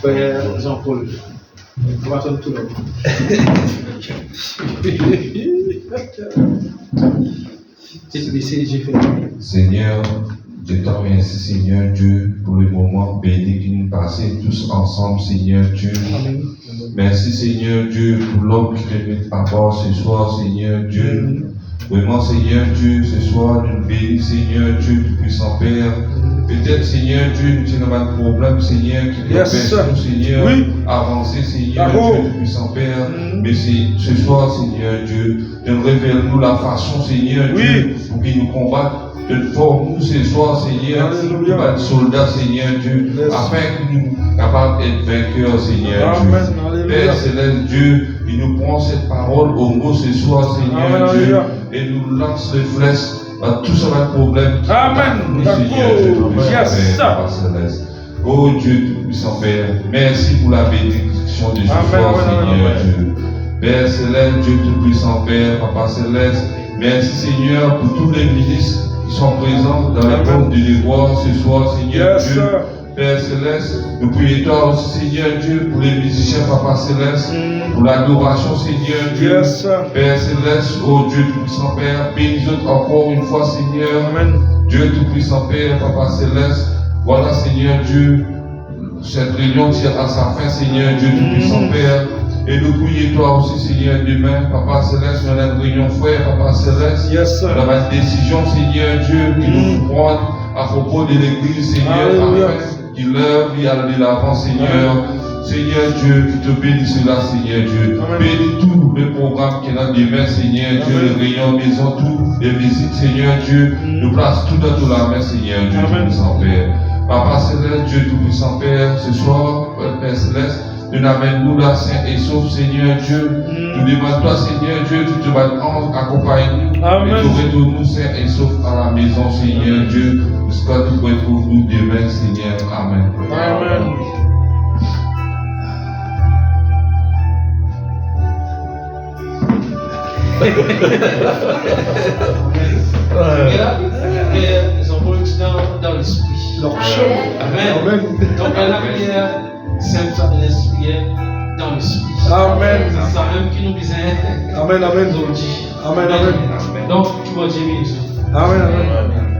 Père Jean-Paul, on va attendre tout le monde. Seigneur, je te remercie, Seigneur Dieu, pour le moment béni que nous passons tous ensemble, Seigneur Dieu. Merci, Seigneur Dieu, pour l'homme qui te met à bord ce soir, Seigneur Dieu. Vraiment, Seigneur Dieu, ce soir, nous bénissons, Seigneur Dieu, tout-puissant Père. Peut-être, Seigneur Dieu, nous avons un problème, Seigneur, qui nous empêche, Seigneur, avancer, Seigneur Dieu, tout-puissant Père. Mais ce soir, Seigneur Dieu, révèle-nous la façon, Seigneur Dieu, pour qu'il nous combatte. Forme-nous ce soir, Seigneur, pour être soldats, Seigneur Dieu, afin que nous soyons capables d'être vainqueurs, Seigneur Dieu. Père Céleste Dieu, il nous prend cette parole au mot ce soir, Seigneur Dieu, et nous lance les flèches à tout ce problème. Amen. Seigneur Dieu, Père Céleste. Oh Dieu tout-puissant Père, merci pour la bénédiction de ce soir, Seigneur Dieu. Père Céleste, Dieu tout-puissant Père, Papa Céleste, merci Seigneur pour tous les ministres qui sont présents dans les pommes de devoir ce soir, Seigneur Dieu. Père Céleste, nous prions toi aussi, Seigneur Dieu, pour les musiciens, Papa Céleste, pour l'adoration, Seigneur Dieu. Père Céleste, oh Dieu tout-puissant Père, bénis-nous encore une fois, Seigneur. Dieu tout-puissant Père, Papa Céleste, voilà, Seigneur Dieu, cette réunion tire à sa fin, Seigneur Dieu tout-puissant Père. Et nous prions toi aussi, Seigneur, demain, Papa Céleste, nous avons une réunion frère, Papa Céleste. Nous avons une décision, Seigneur Dieu, qui nous prend à propos de l'Église, Seigneur, afin qu'il leur vie aller de l'avant, Seigneur. Seigneur Dieu, qui te bénisse là, Seigneur Dieu. Bénis tous les programmes qu'il y a demain, Seigneur Dieu, les réunions maison, toutes les visites, Seigneur Dieu. Nous place tout dans la main, Seigneur Dieu, tout-puissant Père. Papa Céleste, Dieu tout-puissant Père, ce soir, Père Céleste, nous amène-nous là, saint et sauf, Seigneur Dieu. Nous demandons toi, Seigneur Dieu, que tu vas accompagner nous. Et tu retournes-nous, saint et sauf, à la maison, Seigneur Dieu, jusqu'à nous retrouver nous demain, Seigneur. Amen. Amen. Ils ont volé dans l'esprit. Amen. Donc, à la prière, simple dans l'esprit, dans l'esprit. Amen. C'est ça même qui nous disait. Amen. Amen. Donc, tu vas dire, Amen. Amen.